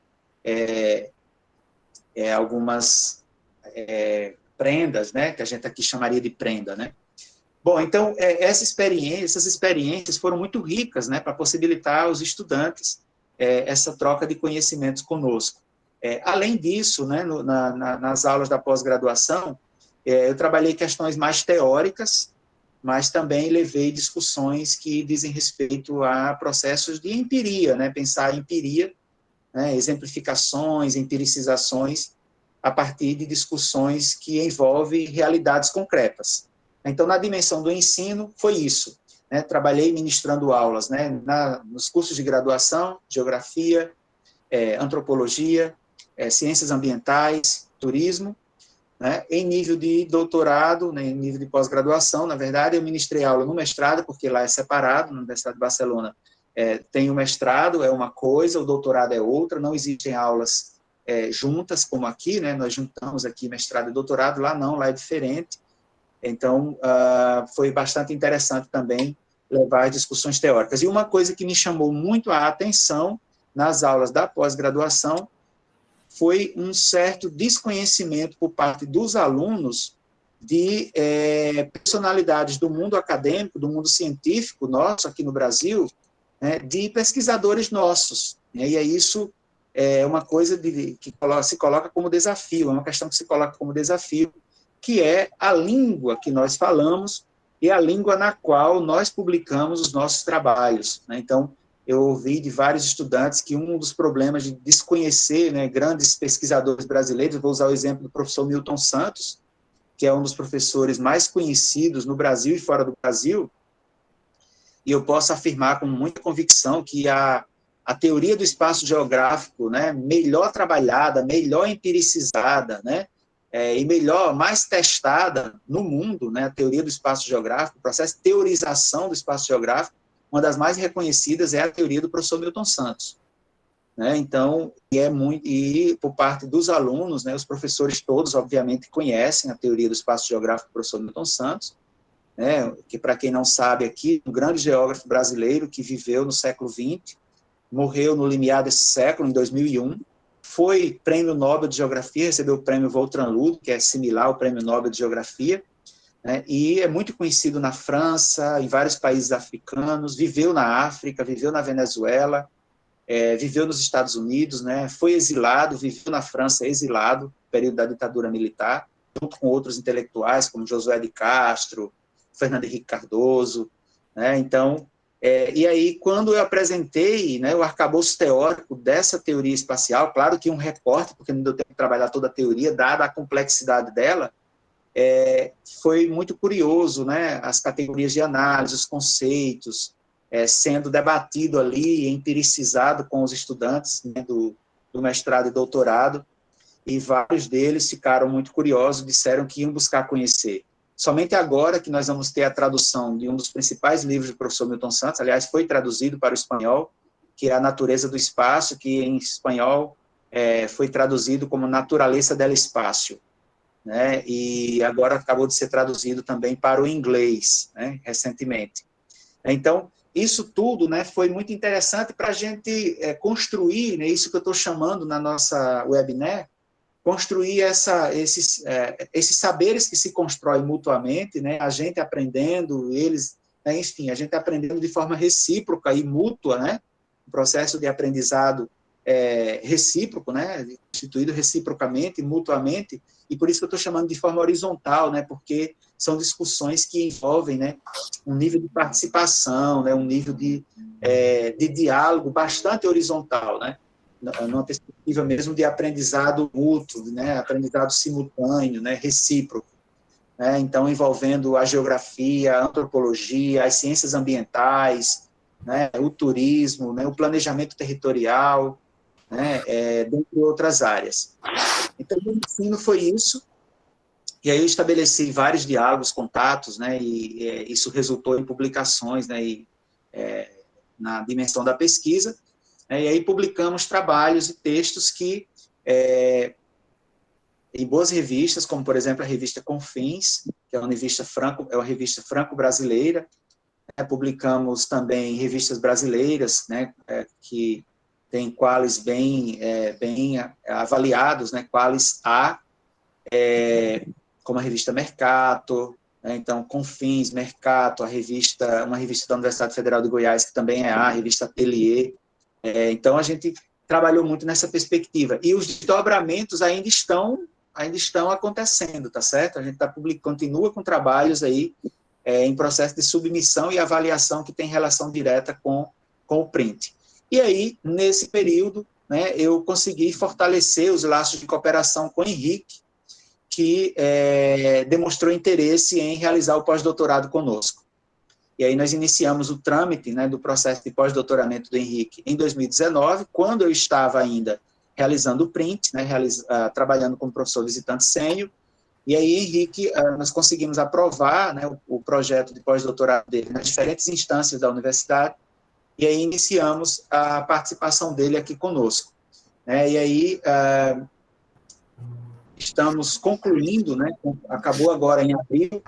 prendas, né, que a gente aqui chamaria de prenda, né. Bom, então, essas experiências foram muito ricas, né, para possibilitar aos estudantes essa troca de conhecimentos conosco. Além disso, né, nas aulas da pós-graduação, eu trabalhei questões mais teóricas, mas também levei discussões que dizem respeito a processos de empiria, né, pensar em empiria, né, exemplificações, empiricizações, a partir de discussões que envolvem realidades concretas. Então, na dimensão do ensino, foi isso. Né? Trabalhei ministrando aulas, né, nos cursos de graduação, geografia, antropologia, ciências ambientais, turismo. Né? Em nível de doutorado, né, em nível de pós-graduação, na verdade, eu ministrei aula no mestrado, porque lá é separado, na Universidade de Barcelona tem o mestrado, é uma coisa, o doutorado é outra, não existem aulas juntas, como aqui, né, nós juntamos aqui mestrado e doutorado, lá não, lá é diferente. Então, foi bastante interessante também levar discussões teóricas. E uma coisa que me chamou muito a atenção nas aulas da pós-graduação foi um certo desconhecimento por parte dos alunos de personalidades do mundo acadêmico, do mundo científico nosso aqui no Brasil, né, de pesquisadores nossos. Né, e isso é uma coisa que se coloca como desafio, é uma questão que se coloca como desafio, que é a língua que nós falamos e a língua na qual nós publicamos os nossos trabalhos. Né? Então, eu ouvi de vários estudantes que um dos problemas de desconhecer, né, grandes pesquisadores brasileiros, vou usar o exemplo do professor Milton Santos, que é um dos professores mais conhecidos no Brasil e fora do Brasil, e eu posso afirmar com muita convicção que a teoria do espaço geográfico, né, melhor trabalhada, melhor empiricizada, né, e mais testada no mundo, né, a teoria do espaço geográfico, o processo de teorização do espaço geográfico, uma das mais reconhecidas é a teoria do professor Milton Santos. Né, então, e por parte dos alunos, né, os professores todos, obviamente, conhecem a teoria do espaço geográfico do professor Milton Santos, né, que, para quem não sabe aqui, um grande geógrafo brasileiro que viveu no século XX, morreu no limiar desse século, em 2001, foi prêmio Nobel de Geografia, recebeu o prêmio Vautrin Lud, que é similar ao prêmio Nobel de Geografia, né, e é muito conhecido na França, em vários países africanos, viveu na África, viveu na Venezuela, viveu nos Estados Unidos, né, foi exilado, viveu na França exilado, no período da ditadura militar, junto com outros intelectuais, como Josué de Castro, Fernando Henrique Cardoso, né, então, E aí, quando eu apresentei, né, o arcabouço teórico dessa teoria espacial, claro que um recorte, porque não deu tempo de trabalhar toda a teoria, dada a complexidade dela, foi muito curioso, né, as categorias de análise, os conceitos, sendo debatido ali, empiricizado com os estudantes, né, do mestrado e doutorado, e vários deles ficaram muito curiosos, disseram que iam buscar conhecer. Somente agora que nós vamos ter a tradução de um dos principais livros do professor Milton Santos, aliás, foi traduzido para o espanhol, que é A Natureza do Espaço, que em espanhol foi traduzido como Naturaleza del Espacio, né? E agora acabou de ser traduzido também para o inglês, né, recentemente. Então, isso tudo, né, foi muito interessante para a gente construir, né, isso que eu estou chamando na nossa webinar, construir esses saberes que se constroem mutuamente, né, a gente aprendendo, eles, né, enfim, a gente aprendendo de forma recíproca e mútua, né, um processo de aprendizado recíproco, né, instituído reciprocamente, mutuamente, e por isso que eu estou chamando de forma horizontal, né, porque são discussões que envolvem, né, um nível de participação, né, um nível de diálogo bastante horizontal, né, numa perspectiva mesmo de aprendizado mútuo, né, aprendizado simultâneo, né, recíproco, né, então envolvendo a geografia, a antropologia, as ciências ambientais, né, o turismo, né, o planejamento territorial, né, dentre outras áreas. Então, o ensino foi isso, e aí eu estabeleci vários diálogos, contatos, né, e isso resultou em publicações, né, na dimensão da pesquisa, e aí publicamos trabalhos e textos que, em boas revistas, como, por exemplo, a revista Confins, que é uma revista franco-brasileira, publicamos também revistas brasileiras, né, que têm qualis bem avaliados, né, qualis A, como a revista Mercato, né, então, Confins, Mercato, uma revista da Universidade Federal de Goiás, que também é A revista Atelier. Então, a gente trabalhou muito nessa perspectiva. E os desdobramentos ainda estão acontecendo, tá certo? A gente continua com trabalhos aí em processo de submissão e avaliação que tem relação direta com o print. E aí, nesse período, né, eu consegui fortalecer os laços de cooperação com o Henrique, que demonstrou interesse em realizar o pós-doutorado conosco. E aí nós iniciamos o trâmite, né, do processo de pós-doutoramento do Henrique em 2019, quando eu estava ainda realizando o print, né, trabalhando como professor visitante sênior. E aí, Henrique, nós conseguimos aprovar, né, o projeto de pós-doutorado dele nas diferentes instâncias da universidade, e aí iniciamos a participação dele aqui conosco. E aí estamos concluindo, né, acabou agora em abril.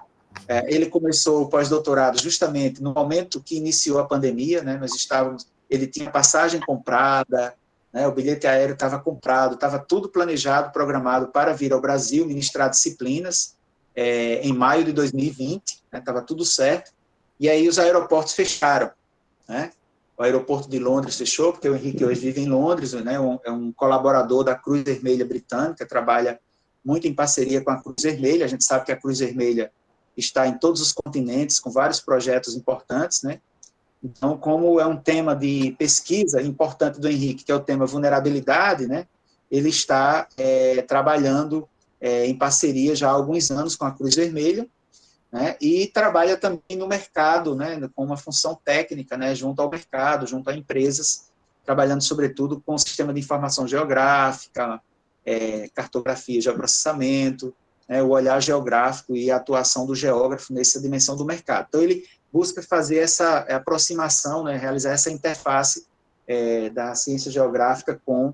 Ele começou o pós-doutorado justamente no momento que iniciou a pandemia, né, ele tinha passagem comprada, né, o bilhete aéreo estava comprado, estava tudo planejado, programado para vir ao Brasil, ministrar disciplinas, em maio de 2020, estava tudo certo, e aí os aeroportos fecharam, né, o aeroporto de Londres fechou, porque o Henrique hoje vive em Londres, né, é um colaborador da Cruz Vermelha Britânica, trabalha muito em parceria com a Cruz Vermelha, a gente sabe que a Cruz Vermelha está em todos os continentes, com vários projetos importantes, né? Então, como é um tema de pesquisa importante do Henrique, que é o tema vulnerabilidade, né? Ele está trabalhando em parceria já há alguns anos com a Cruz Vermelha, né? E trabalha também no mercado, né? Com uma função técnica, né? Junto ao mercado, junto a empresas, trabalhando sobretudo com o sistema de informação geográfica, cartografia, geoprocessamento, o olhar geográfico e a atuação do geógrafo nessa dimensão do mercado. Então, ele busca fazer essa aproximação, né, realizar essa interface da ciência geográfica com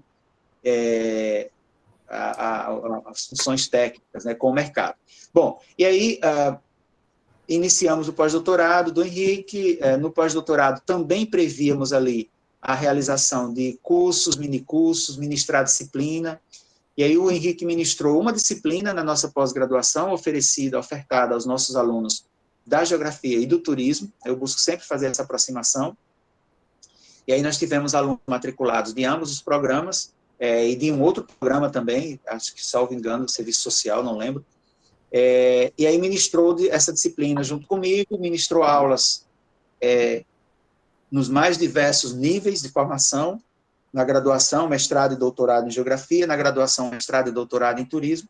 as funções técnicas, né, com o mercado. Bom, e aí iniciamos o pós-doutorado do Henrique. No pós-doutorado também prevíamos ali a realização de cursos, minicursos, ministrar disciplina. E aí o Henrique ministrou uma disciplina na nossa pós-graduação, ofertada aos nossos alunos da geografia e do turismo. Eu busco sempre fazer essa aproximação. E aí nós tivemos alunos matriculados de ambos os programas, e de um outro programa também, acho que, salvo engano, serviço social, não lembro. E aí ministrou essa disciplina junto comigo, ministrou aulas nos mais diversos níveis de formação, na graduação, mestrado e doutorado em geografia, na graduação, mestrado e doutorado em turismo,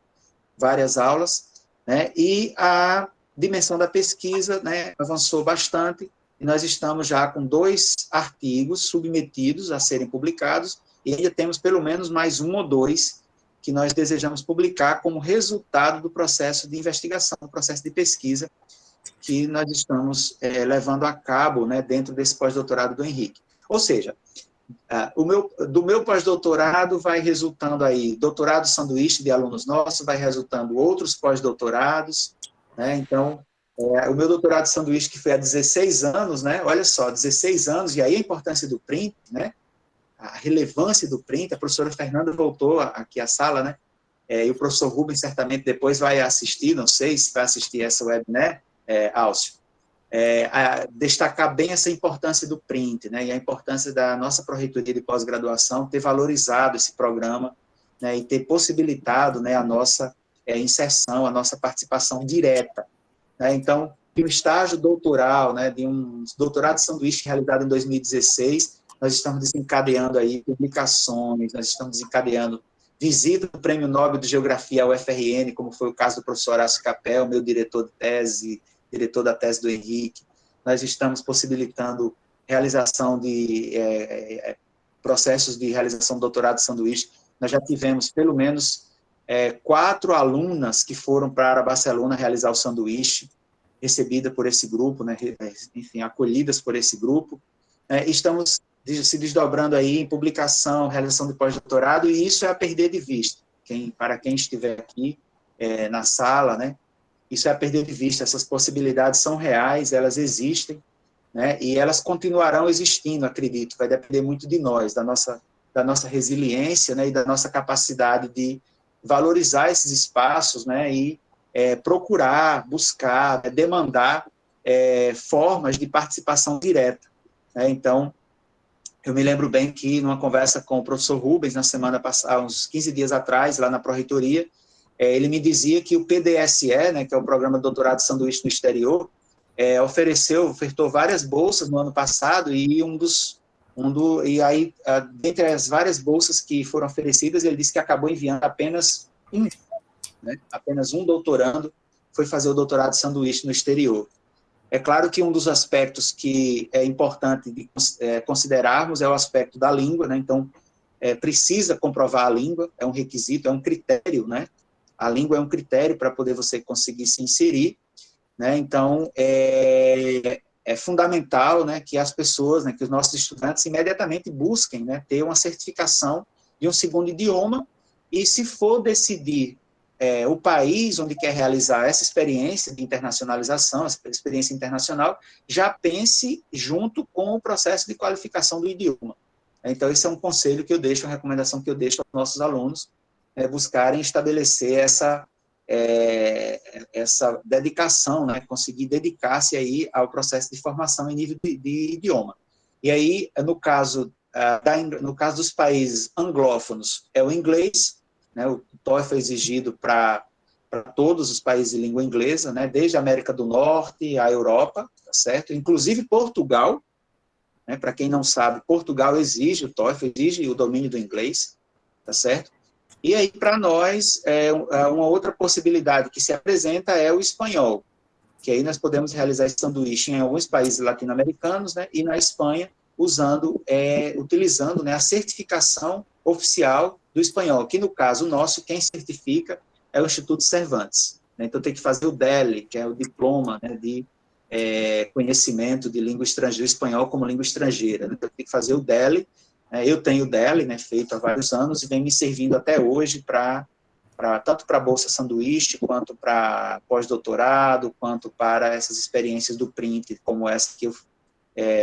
várias aulas, né, e a dimensão da pesquisa, né, avançou bastante, e nós estamos já com 2 artigos submetidos a serem publicados, e ainda temos pelo menos mais 1 ou 2 que nós desejamos publicar como resultado do processo de investigação, do processo de pesquisa que nós estamos levando a cabo, né, dentro desse pós-doutorado do Henrique. Ou seja, do meu pós-doutorado vai resultando aí doutorado sanduíche de alunos nossos, vai resultando outros pós-doutorados, né? Então, o meu doutorado sanduíche, que foi há 16 anos, né? Olha só, 16 anos, e aí a importância do print, né? A relevância do print, a professora Fernanda voltou aqui à sala, né? E o professor Rubens certamente depois vai assistir, não sei se vai assistir essa webinar, Álcio, destacar bem essa importância do print, né, e a importância da nossa Pró-Reitoria de Pós-Graduação ter valorizado esse programa, né, e ter possibilitado, né, a nossa inserção, a nossa participação direta, né. Então, de um estágio doutoral, né, de um doutorado de sanduíche realizado em 2016, nós estamos desencadeando aí publicações, nós estamos desencadeando visita do Prêmio Nobel de Geografia ao UFRN, como foi o caso do professor Horácio Capel, meu diretor de tese, diretor da tese do Henrique. Nós estamos possibilitando realização de processos de realização do doutorado de sanduíche. Nós já tivemos pelo menos 4 alunas que foram para Barcelona realizar o sanduíche, recebida por esse grupo, né, enfim, acolhidas por esse grupo. Estamos se desdobrando aí em publicação, realização de pós-doutorado, e isso é a perder de vista. Para quem estiver aqui na sala, né, isso é a perder de vista. Essas possibilidades são reais, elas existem, né, e elas continuarão existindo, acredito. Vai depender muito de nós, da nossa resiliência, né, e da nossa capacidade de valorizar esses espaços, né, e procurar, buscar, demandar formas de participação direta. Né. Então, eu me lembro bem que, numa conversa com o professor Rubens, na semana passada, uns 15 dias atrás, lá na Pró-Reitoria, ele me dizia que o PDSE, né, que é o Programa de Doutorado de Sanduíche no Exterior, ofertou várias bolsas no ano passado, e dentre as várias bolsas que foram oferecidas, ele disse que acabou enviando apenas um doutorando, foi fazer o doutorado de sanduíche no exterior. É claro que um dos aspectos que é importante de considerarmos é o aspecto da língua, né? Então, precisa comprovar a língua, é um requisito, é um critério, né? A língua é um critério para poder você conseguir se inserir, né? Então, é fundamental, né, que as pessoas, né, que os nossos estudantes imediatamente busquem, né, ter uma certificação de um segundo idioma, e se for decidir o país onde quer realizar essa experiência de internacionalização, essa experiência internacional, já pense junto com o processo de qualificação do idioma. Então, esse é um conselho que eu deixo, uma recomendação que eu deixo aos nossos alunos, buscarem estabelecer essa dedicação, né, conseguir dedicar-se aí ao processo de formação em nível de idioma. E aí, no caso dos países anglófonos, é o inglês, né, o TOEFL é exigido para todos os países de língua inglesa, né, desde a América do Norte à Europa, tá certo? Inclusive Portugal, né, para quem não sabe, Portugal exige o TOEFL, exige o domínio do inglês, tá certo? E aí, para nós, uma outra possibilidade que se apresenta é o espanhol, que aí nós podemos realizar esse sanduíche em alguns países latino-americanos, né, e na Espanha, utilizando, né, a certificação oficial do espanhol, que no caso nosso, quem certifica é o Instituto Cervantes. Né? Então, tem que fazer o DELE, que é o diploma, né, de conhecimento de língua estrangeira, espanhol como língua estrangeira. Né? Então, tem que fazer o DELE. Eu tenho o DELE, né, feito há vários anos, e vem me servindo até hoje tanto para a Bolsa Sanduíche, quanto para pós-doutorado, quanto para essas experiências do print, como essa que eu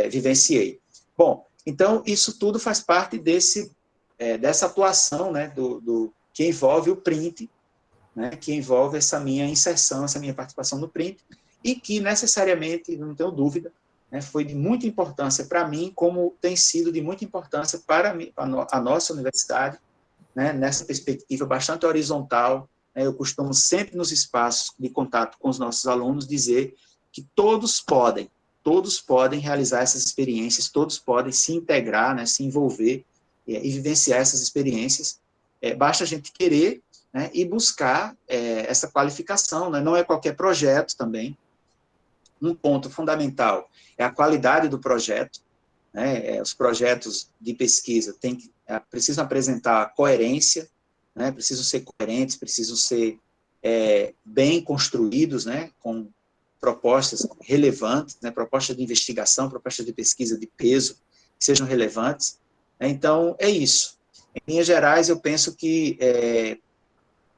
vivenciei. Bom, então, isso tudo faz parte dessa atuação, né, que envolve o print, né, que envolve essa minha inserção, essa minha participação no print, e que necessariamente, não tenho dúvida, né, foi de muita importância para mim, como tem sido de muita importância para a nossa universidade, né, nessa perspectiva bastante horizontal. Né, eu costumo sempre, nos espaços de contato com os nossos alunos, dizer que todos podem todos podem realizar essas experiências, todos podem se integrar, né, se envolver e vivenciar essas experiências. Basta a gente querer, né, e buscar essa qualificação, né? Não é qualquer projeto também. Um ponto fundamental é a qualidade do projeto, né? Os projetos de pesquisa precisam apresentar coerência, né? Precisam ser coerentes, precisam ser bem construídos, né? Com propostas relevantes, né? Propostas de investigação, propostas de pesquisa de peso, que sejam relevantes. Então, é isso. Em linhas gerais, eu penso que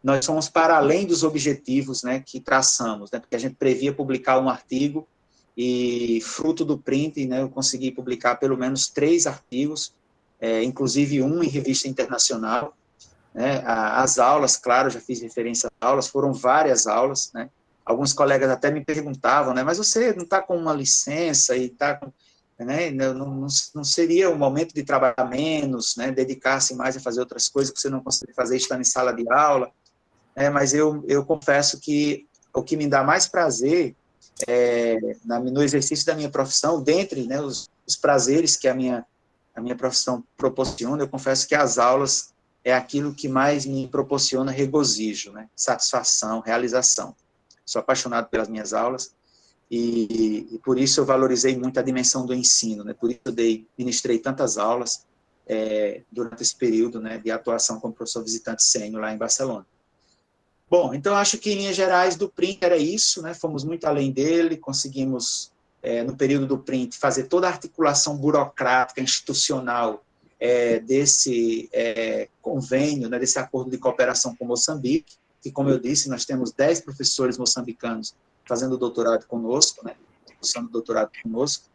nós somos para além dos objetivos, né, que traçamos, né, porque a gente previa publicar um artigo e, fruto do print, né, eu consegui publicar pelo menos 3 artigos, inclusive um em revista internacional, né. As aulas, claro, já fiz referência às aulas, foram várias aulas, né. Alguns colegas até me perguntavam, né, mas você não está com uma licença e está com... Né, não seria o momento de trabalhar menos, né, dedicar-se mais a fazer outras coisas que você não consegue fazer estando em sala de aula, mas eu confesso que o que me dá mais prazer no exercício da minha profissão, dentre, né, os prazeres que a minha profissão proporciona, eu confesso que as aulas é aquilo que mais me proporciona regozijo, né, satisfação, realização. Sou apaixonado pelas minhas aulas, e por isso eu valorizei muito a dimensão do ensino, né? Por isso eu ministrei tantas aulas durante esse período, né, de atuação como professor visitante sênior lá em Barcelona. Bom, então acho que em linhas gerais do print era isso, né? Fomos muito além dele, conseguimos, no período do print, fazer toda a articulação burocrática, institucional desse convênio, né, desse acordo de cooperação com Moçambique, que, como eu disse, nós temos 10 professores moçambicanos fazendo doutorado conosco, né, cursando doutorado conosco,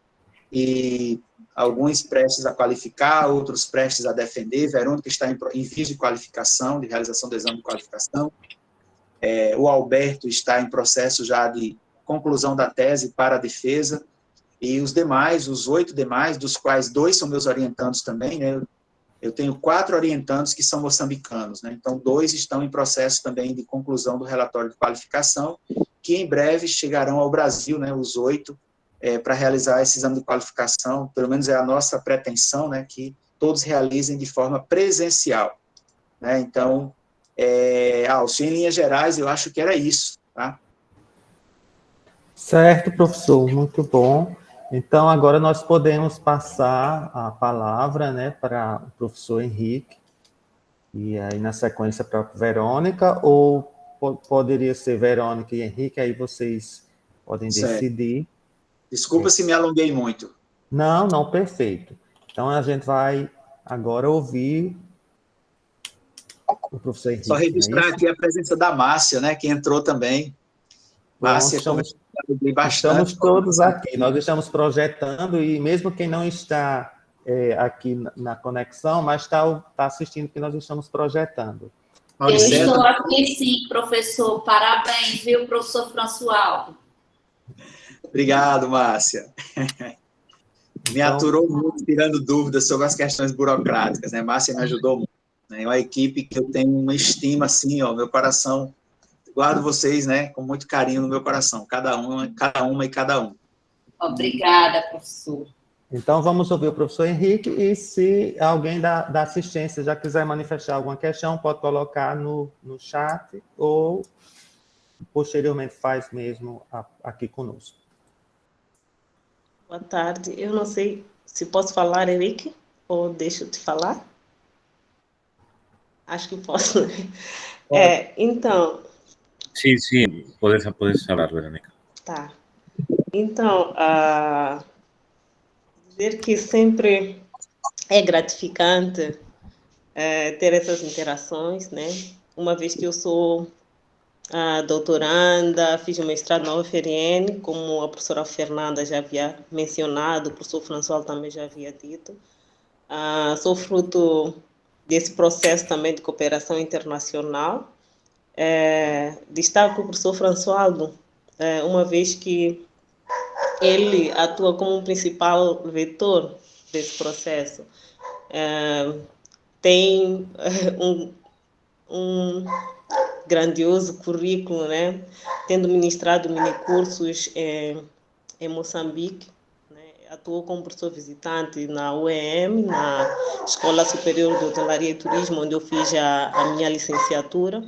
e alguns prestes a qualificar, outros prestes a defender. Verônica está em vias de qualificação, de realização do exame de qualificação. O Alberto está em processo já de conclusão da tese para a defesa, e os demais, os 8 demais, dos quais 2 são meus orientandos também, né, eu tenho 4 orientandos que são moçambicanos, né, então 2 estão em processo também de conclusão do relatório de qualificação, que em breve chegarão ao Brasil, né, os 8, para realizar esse exame de qualificação. Pelo menos é a nossa pretensão, né, que todos realizem de forma presencial, né. Então, em linhas gerais, eu acho que era isso, tá? Certo, professor, muito bom. Então, agora nós podemos passar a palavra, né, para o professor Henrique, e aí na sequência para a Verônica, ou poderia ser Verônica e Henrique, aí vocês podem decidir. Desculpa se me alonguei muito. Não, perfeito. Então, a gente vai agora ouvir o professor Henrique. Só registrar aqui a presença da Márcia, né, que entrou também. Márcia, estamos todos aqui, nós estamos projetando, e mesmo quem não está aqui na conexão, mas está assistindo, que nós estamos projetando. Mauriceta. Eu estou aqui sim, professor. Parabéns, viu, professor François? Obrigado, Márcia. Me aturou muito, tirando dúvidas sobre as questões burocráticas, né? Márcia me ajudou muito. É uma equipe que eu tenho uma estima, assim, ó, meu coração, guardo vocês, né, com muito carinho no meu coração, cada uma e cada um. Obrigada, professor. Então, vamos ouvir o professor Henrique, e se alguém da assistência já quiser manifestar alguma questão, pode colocar no chat, ou posteriormente faz mesmo aqui conosco. Boa tarde. Eu não sei se posso falar, Henrique, ou deixo de falar? Acho que posso. Então... Sim, podes falar, Verônica. Tá. Então, dizer que sempre é gratificante ter essas interações, né? Uma vez que eu sou doutoranda, fiz um mestrado na UFRN, como a professora Fernanda já havia mencionado, o professor François também já havia dito. Sou fruto desse processo também de cooperação internacional. Destaco o professor François, uma vez que ele atua como um principal vetor desse processo. Tem um grandioso currículo, né? Tendo ministrado minicursos em Moçambique, atuou como professor visitante na UEM, na Escola Superior de Hotelaria e Turismo, onde eu fiz a minha licenciatura,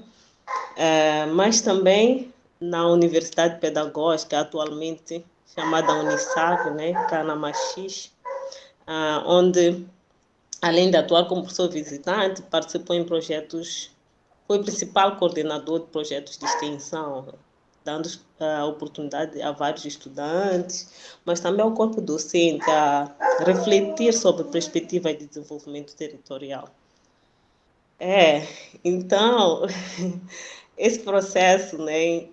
mas também na Universidade Pedagógica, atualmente chamada Unisav, né, Cana Machis, onde, além de atuar como professor visitante, participou em projetos, foi o principal coordenador de projetos de extensão, dando oportunidade a vários estudantes, mas também ao corpo docente a refletir sobre perspectivas de desenvolvimento territorial. Então, esse processo, né,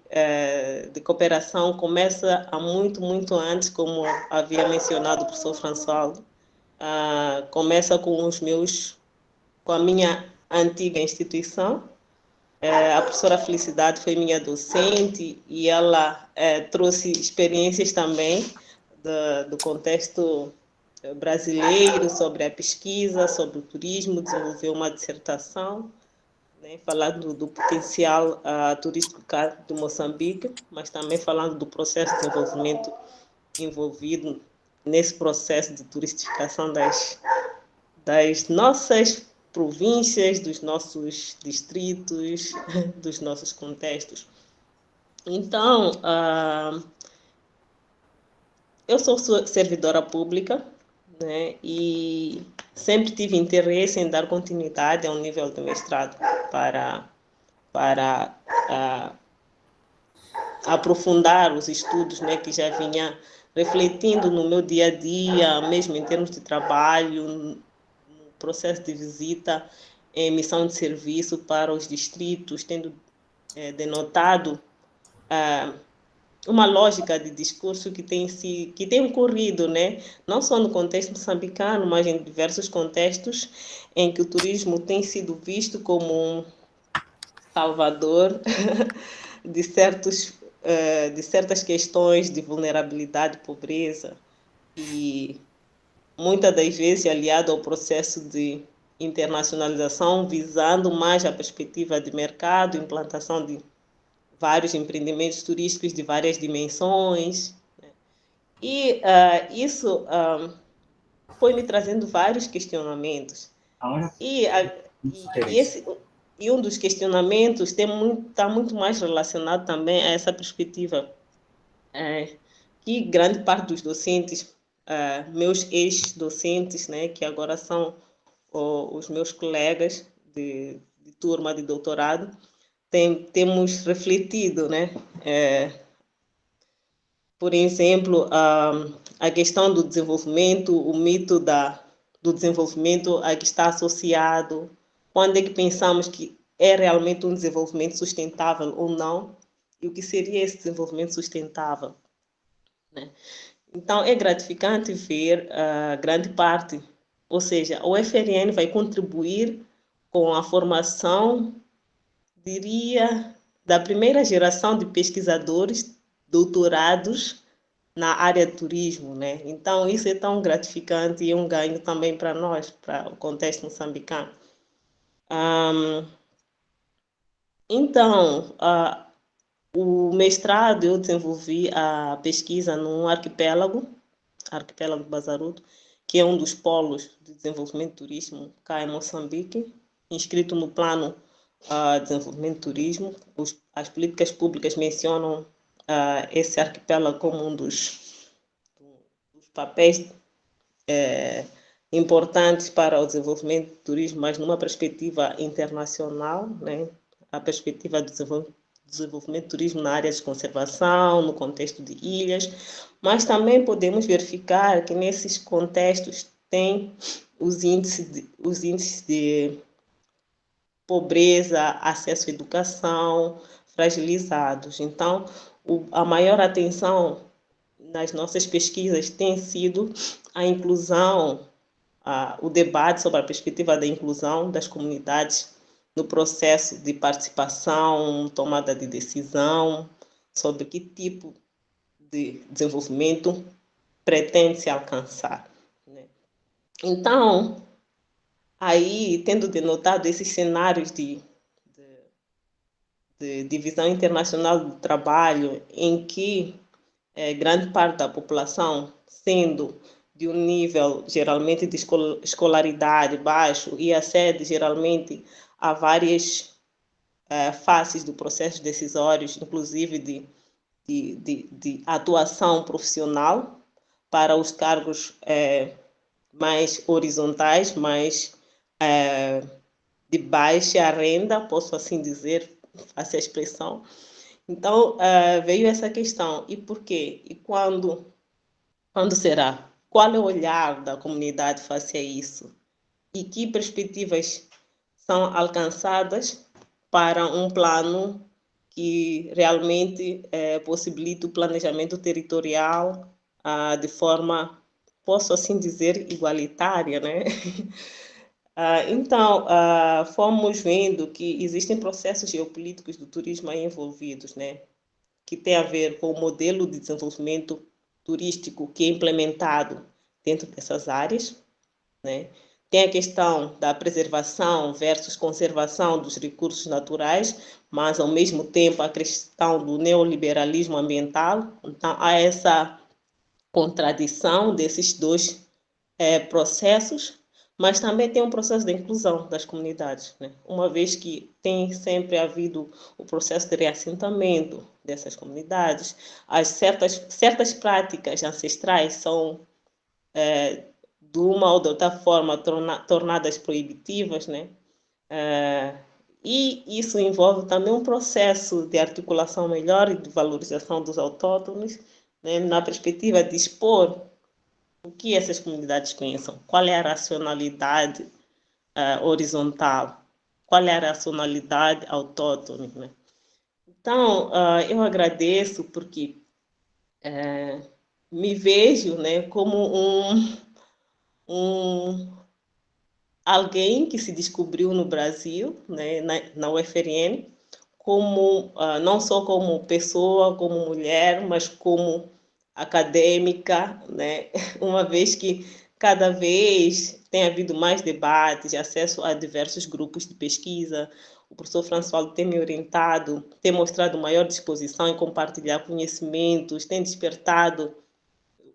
de cooperação começa há muito antes, como havia mencionado o professor François. Começa com a minha antiga instituição. A professora Felicidade foi minha docente e ela trouxe experiências também do contexto brasileiro sobre a pesquisa, sobre o turismo, desenvolveu uma dissertação, né, falando do potencial turístico de Moçambique, mas também falando do processo de desenvolvimento envolvido nesse processo de turistificação das nossas províncias, dos nossos distritos, dos nossos contextos. Então, eu sou servidora pública, né, e sempre tive interesse em dar continuidade ao nível do mestrado para aprofundar os estudos, né, que já vinha refletindo no meu dia a dia, mesmo em termos de trabalho, processo de visita em missão de serviço para os distritos, tendo denotado uma lógica de discurso que tem ocorrido, né? Não só no contexto moçambicano, mas em diversos contextos em que o turismo tem sido visto como um salvador de certas questões de vulnerabilidade, pobreza, e muitas das vezes aliado ao processo de internacionalização, visando mais a perspectiva de mercado, implantação de vários empreendimentos turísticos de várias dimensões, né? E isso foi me trazendo vários questionamentos. E um dos questionamentos está muito mais relacionado também a essa perspectiva que grande parte dos docentes, meus ex-docentes, né, que agora são os meus colegas de turma de doutorado, temos refletido, né? Por exemplo, a questão do desenvolvimento, o mito do desenvolvimento a que está associado, quando é que pensamos que é realmente um desenvolvimento sustentável ou não, e o que seria esse desenvolvimento sustentável, né? Então, é gratificante ver grande parte, ou seja, o FRN vai contribuir com a formação, diria, da primeira geração de pesquisadores doutorados na área de turismo, né? Então, isso é tão gratificante e é um ganho também para nós, para o contexto moçambicano. Então, o mestrado eu desenvolvi a pesquisa num arquipélago Bazaruto, que é um dos polos de desenvolvimento de turismo cá em Moçambique, inscrito no Plano de Desenvolvimento de Turismo. As políticas públicas mencionam esse arquipélago como um dos papéis importantes para o desenvolvimento do turismo, mas numa perspectiva internacional, né? A perspectiva do desenvolvimento do turismo na área de conservação, no contexto de ilhas, mas também podemos verificar que nesses contextos tem os índices de pobreza, acesso à educação fragilizados. Então, a maior atenção nas nossas pesquisas tem sido a inclusão, o debate sobre a perspectiva da inclusão das comunidades no processo de participação, tomada de decisão, sobre que tipo de desenvolvimento pretende se alcançar, né? Então, aí, tendo denotado esses cenários de divisão internacional do trabalho, em que grande parte da população sendo de um nível, geralmente, de escolaridade baixo e acede, geralmente, a várias faces do processo decisório, inclusive de atuação profissional, para os cargos mais horizontais, mais de baixa renda, posso assim dizer, essa expressão. Então, veio essa questão. E por quê? E quando será? Qual é o olhar da comunidade face a isso? E que perspectivas são alcançadas para um plano que realmente possibilite o planejamento territorial de forma, posso assim dizer, igualitária, né? Então, fomos vendo que existem processos geopolíticos do turismo aí envolvidos, né? Que tem a ver com o modelo de desenvolvimento turístico que é implementado dentro dessas áreas, né? Tem a questão da preservação versus conservação dos recursos naturais, mas, ao mesmo tempo, a questão do neoliberalismo ambiental. Então, há essa contradição desses dois processos, mas também tem um processo de inclusão das comunidades, né? Uma vez que tem sempre havido o processo de reassentamento dessas comunidades, as certas práticas ancestrais são, de uma ou de outra forma, tornadas proibitivas, né? E isso envolve também um processo de articulação melhor e de valorização dos autóctones, né? Na perspectiva de expor o que essas comunidades pensam, qual é a racionalidade horizontal, qual é a racionalidade autóctone, né? Então, eu agradeço porque me vejo, né, como alguém que se descobriu no Brasil, né, na UFRN, como, não só como pessoa, como mulher, mas como acadêmica, né? Uma vez que cada vez tem havido mais debates, acesso a diversos grupos de pesquisa. O professor François tem me orientado, tem mostrado maior disposição em compartilhar conhecimentos, tem despertado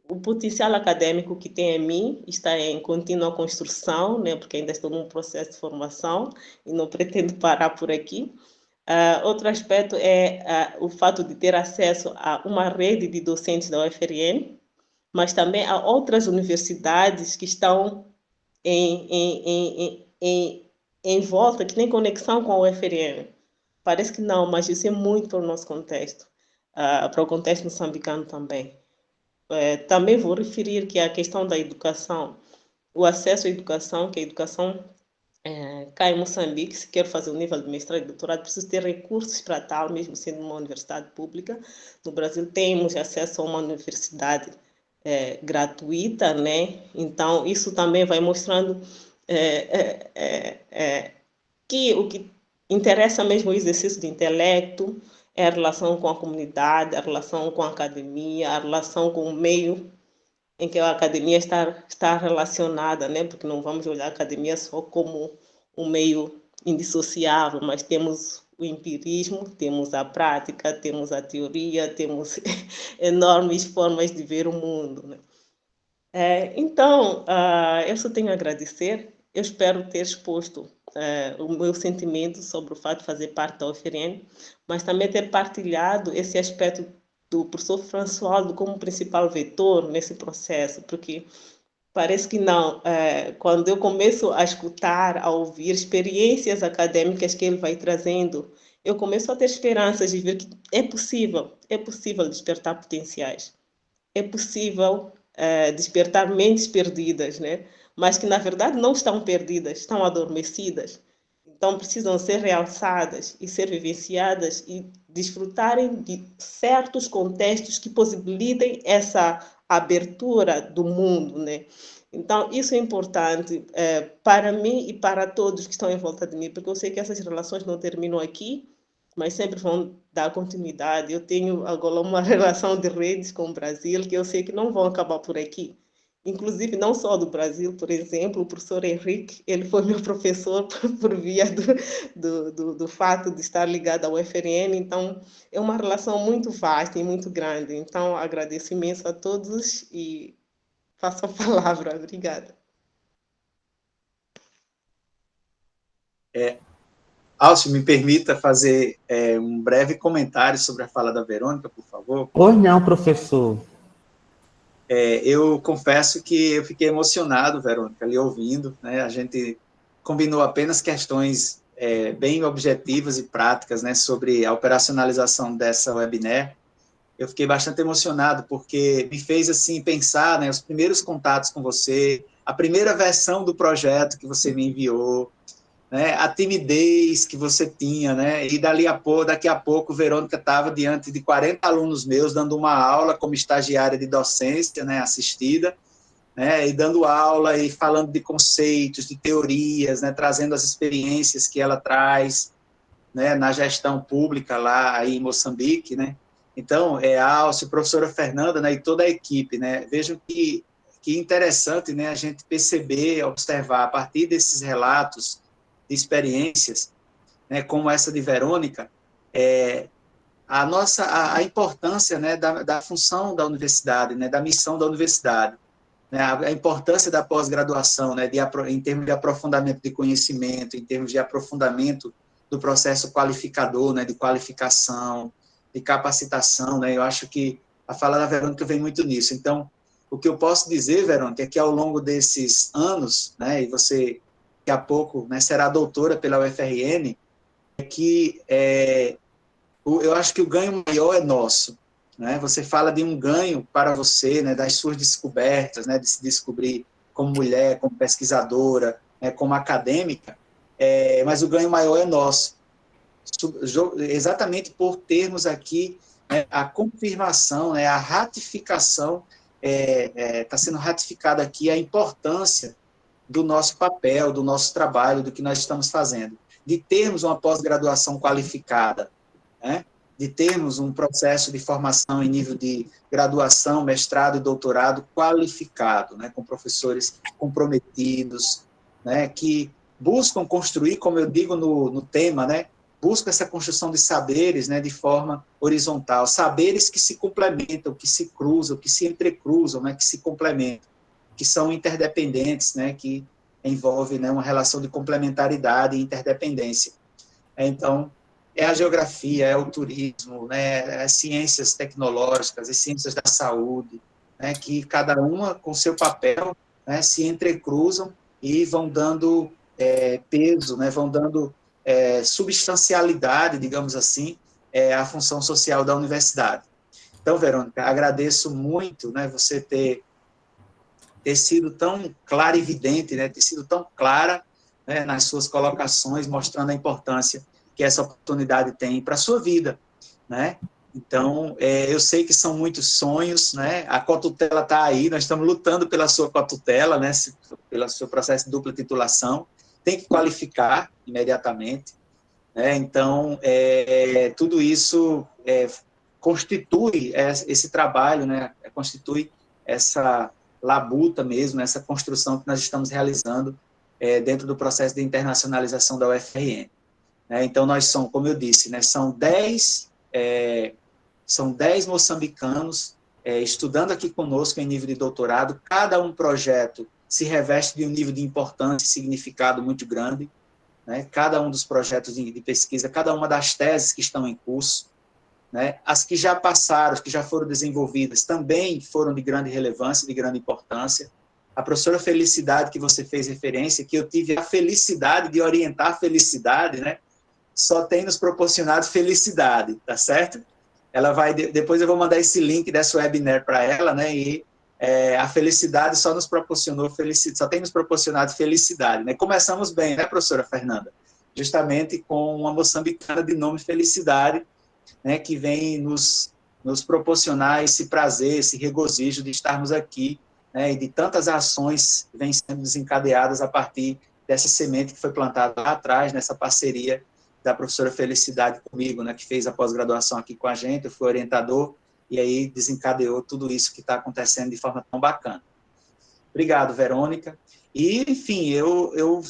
o potencial acadêmico que tem em mim, está em contínua construção, né? Porque ainda estou num processo de formação e não pretendo parar por aqui. Outro aspecto é o fato de ter acesso a uma rede de docentes da UFRN, mas também a outras universidades que estão em volta, que têm conexão com a UFRN. Parece que não, mas isso é muito para o nosso contexto, para o contexto moçambicano também. Também vou referir que a questão da educação, o acesso à educação, que a educação cá em Moçambique, se quer fazer um nível de mestrado e doutorado, precisa ter recursos para tal, mesmo sendo uma universidade pública. No Brasil temos acesso a uma universidade gratuita, né? Então, isso também vai mostrando que o que interessa mesmo é o exercício do intelecto, é a relação com a comunidade, a relação com a academia, a relação com o meio em que a academia está relacionada, né? Porque não vamos olhar a academia só como um meio indissociável, mas temos o empirismo, temos a prática, temos a teoria, temos enormes formas de ver o mundo, né? Então, eu só tenho a agradecer. Eu espero ter exposto o meu sentimento sobre o fato de fazer parte da UFRN, mas também ter partilhado esse aspecto do professor François como principal vetor nesse processo, porque parece que não. Quando eu começo a escutar, a ouvir experiências acadêmicas que ele vai trazendo, eu começo a ter esperanças de ver que é possível despertar potenciais, é possível despertar mentes perdidas, né? Mas que, na verdade, não estão perdidas, estão adormecidas. Então, precisam ser realçadas e ser vivenciadas e desfrutarem de certos contextos que possibilitem essa abertura do mundo, né? Então, isso é importante para mim e para todos que estão em volta de mim, porque eu sei que essas relações não terminam aqui, mas sempre vão dar continuidade. Eu tenho agora uma relação de redes com o Brasil que eu sei que não vão acabar por aqui. Inclusive, não só do Brasil, por exemplo, o professor Henrique, ele foi meu professor por via do fato de estar ligado ao UFRN, então é uma relação muito vasta e muito grande. Então, agradeço imenso a todos e passo a palavra. Obrigada. Alcio, me permita fazer um breve comentário sobre a fala da Verônica, por favor. Pois não, professor. Eu confesso que eu fiquei emocionado, Verônica, ali ouvindo, né? A gente combinou apenas questões bem objetivas e práticas, né, sobre a operacionalização dessa webinar. Eu fiquei bastante emocionado, porque me fez assim pensar, né, os primeiros contatos com você, a primeira versão do projeto que você me enviou, né, a timidez que você tinha, né, e daqui a pouco, Verônica estava diante de 40 alunos meus, dando uma aula como estagiária de docência, né, assistida, né, e dando aula e falando de conceitos, de teorias, né, trazendo as experiências que ela traz, né, na gestão pública lá aí em Moçambique, né. Então, a Alcio, a professora Fernanda, né, e toda a equipe, né, vejam que interessante, né, a gente perceber, observar, a partir desses relatos de experiências, né, como essa de Verônica, a importância, né, da função da universidade, né, da missão da universidade, né, a importância da pós-graduação, né, em termos de aprofundamento de conhecimento, em termos de aprofundamento do processo qualificador, né, de qualificação, de capacitação, né, eu acho que a fala da Verônica vem muito nisso. Então, o que eu posso dizer, Verônica, é que ao longo desses anos, né, e você daqui a pouco, né, será doutora pela UFRN, é que eu acho que o ganho maior é nosso, né? Você fala de um ganho para você, né, das suas descobertas, né, de se descobrir como mulher, como pesquisadora, né, como acadêmica, mas o ganho maior é nosso, exatamente por termos aqui, né, a confirmação, né, a ratificação, está sendo ratificada aqui a importância do nosso papel, do nosso trabalho, do que nós estamos fazendo, de termos uma pós-graduação qualificada, né? De termos um processo de formação em nível de graduação, mestrado e doutorado qualificado, né? Com professores comprometidos, né? Que buscam construir, como eu digo no tema, né? Busca essa construção de saberes, né? De forma horizontal, saberes que se complementam, que se cruzam, que se entrecruzam, né? Que se complementam, que são interdependentes, né? Que envolve, né, uma relação de complementaridade e interdependência. Então, a geografia, é o turismo, né, as ciências tecnológicas, as ciências da saúde, né, que cada uma com seu papel, né, se entrecruzam e vão dando peso, né, vão dando substancialidade, digamos assim, à função social da universidade. Então, Verônica, agradeço muito, né, você ter sido tão clara e evidente, né, ter sido tão clara, né, nas suas colocações, mostrando a importância que essa oportunidade tem para a sua vida, né? Então, eu sei que são muitos sonhos, né? A cotutela está aí, nós estamos lutando pela sua cotutela, né? Pelo seu processo de dupla titulação, tem que qualificar imediatamente, né? Então, tudo isso constitui esse trabalho, né? Constitui essa labuta mesmo, essa construção que nós estamos realizando dentro do processo de internacionalização da UFRN. Então, nós somos, como eu disse, né, são 10 moçambicanos estudando aqui conosco em nível de doutorado, cada um projeto se reveste de um nível de importância e significado muito grande, né, cada um dos projetos de pesquisa, cada uma das teses que estão em curso, né, as que já passaram, as que já foram desenvolvidas, também foram de grande relevância, de grande importância. A professora Felicidade, que você fez referência, que eu tive a felicidade de orientar a Felicidade, né, só tem nos proporcionado felicidade, tá certo? Ela vai, depois eu vou mandar esse link dessa webinar para ela, né, e a Felicidade só nos proporcionou felicidade, só tem nos proporcionado felicidade, né? Começamos bem, né, professora Fernanda? Justamente com uma moçambicana de nome Felicidade, né, que vem nos proporcionar esse prazer, esse regozijo de estarmos aqui, né, e de tantas ações que vêm sendo desencadeadas a partir dessa semente que foi plantada lá atrás, nessa parceria da professora Felicidade comigo, né, que fez a pós-graduação aqui com a gente, eu fui orientador, e aí desencadeou tudo isso que está acontecendo de forma tão bacana. Obrigado, Verônica. E, enfim, eu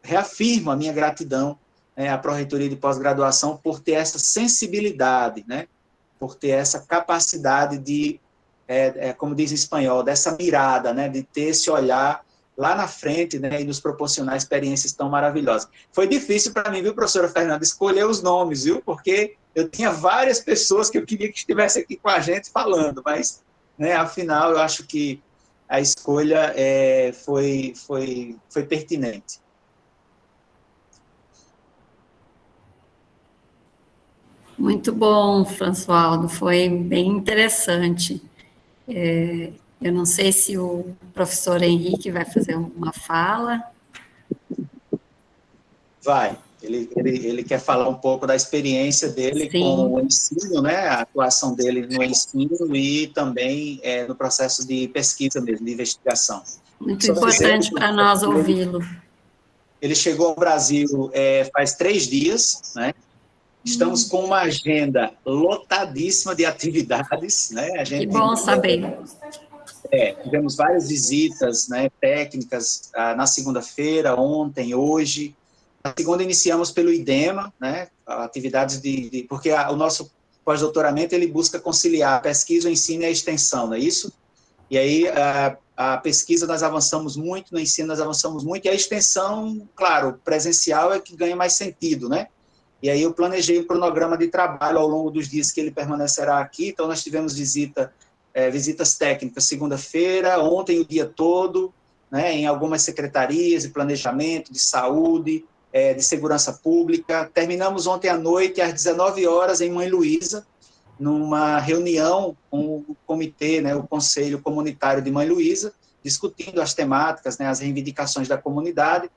reafirmo a minha gratidão, né, à Pró-Reitoria de Pós-Graduação por ter essa sensibilidade, né, por ter essa capacidade de como diz em espanhol, dessa mirada, né, de ter esse olhar lá na frente, né, e nos proporcionar experiências tão maravilhosas. Foi difícil para mim, viu, professora Fernanda, escolher os nomes, viu, porque eu tinha várias pessoas que eu queria que estivesse aqui com a gente falando, mas, né, afinal, eu acho que a escolha foi pertinente. Muito bom, Françoaldo, foi bem interessante. Eu não sei se o professor Henrique vai fazer uma fala. Vai. Ele quer falar um pouco da experiência dele Sim. com o ensino, né, a atuação dele no ensino e também no processo de pesquisa mesmo, de investigação. Muito importante para nós ouvi-lo. Ele chegou ao Brasil faz 3 dias, né? Estamos com uma agenda lotadíssima de atividades, né? Que bom saber. Tivemos várias visitas, né, técnicas na segunda-feira, ontem, hoje. Na segunda iniciamos pelo IDEMA, né, atividades porque o nosso pós-doutoramento ele busca conciliar a pesquisa, o ensino e a extensão, não é isso? E aí a pesquisa nós avançamos muito, no ensino nós avançamos muito, e a extensão, claro, presencial é que ganha mais sentido, né? E aí eu planejei um cronograma de trabalho ao longo dos dias que ele permanecerá aqui. Então nós tivemos visitas técnicas segunda-feira, ontem o dia todo, né, em algumas secretarias de planejamento, de saúde, de segurança pública. Terminamos ontem à noite, às 19 horas, em Mãe Luísa, numa reunião com o comitê, né, o Conselho Comunitário de Mãe Luísa, discutindo as temáticas, né, as reivindicações da comunidade.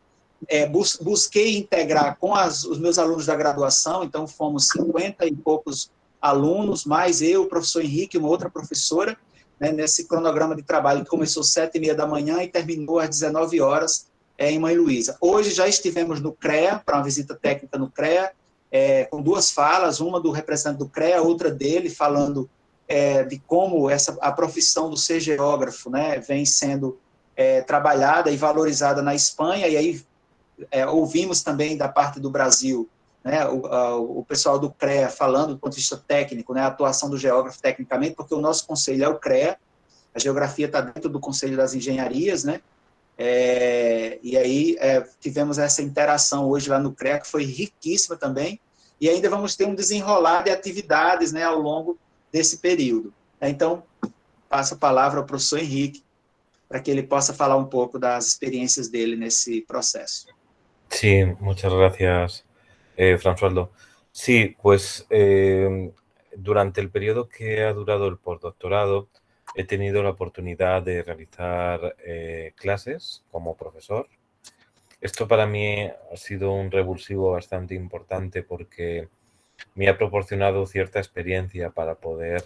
Busquei integrar com os meus alunos da graduação, então fomos 50 e poucos alunos, mais eu, o professor Henrique, uma outra professora, né, nesse cronograma de trabalho que começou às 7h30 da manhã e terminou às 19 horas em Mãe Luísa. Hoje já estivemos no CREA, para uma visita técnica no CREA, com 2 falas, uma do representante do CREA, outra dele, falando de como a profissão do ser geógrafo, né, vem sendo trabalhada e valorizada na Espanha, e aí ouvimos também da parte do Brasil, né, o pessoal do CREA falando do ponto de vista técnico, né, a atuação do geógrafo tecnicamente, porque o nosso conselho é o CREA, a geografia está dentro do Conselho das Engenharias, né, e aí tivemos essa interação hoje lá no CREA, que foi riquíssima também, e ainda vamos ter um desenrolar de atividades, né, ao longo desse período. Então, passo a palavra ao professor Henrique, para que ele possa falar um pouco das experiências dele nesse processo. Sí, muchas gracias, Fransualdo. Sí, pues durante el periodo que ha durado el postdoctorado he tenido la oportunidad de realizar clases como profesor. Esto para mí ha sido un revulsivo bastante importante porque me ha proporcionado cierta experiencia para poder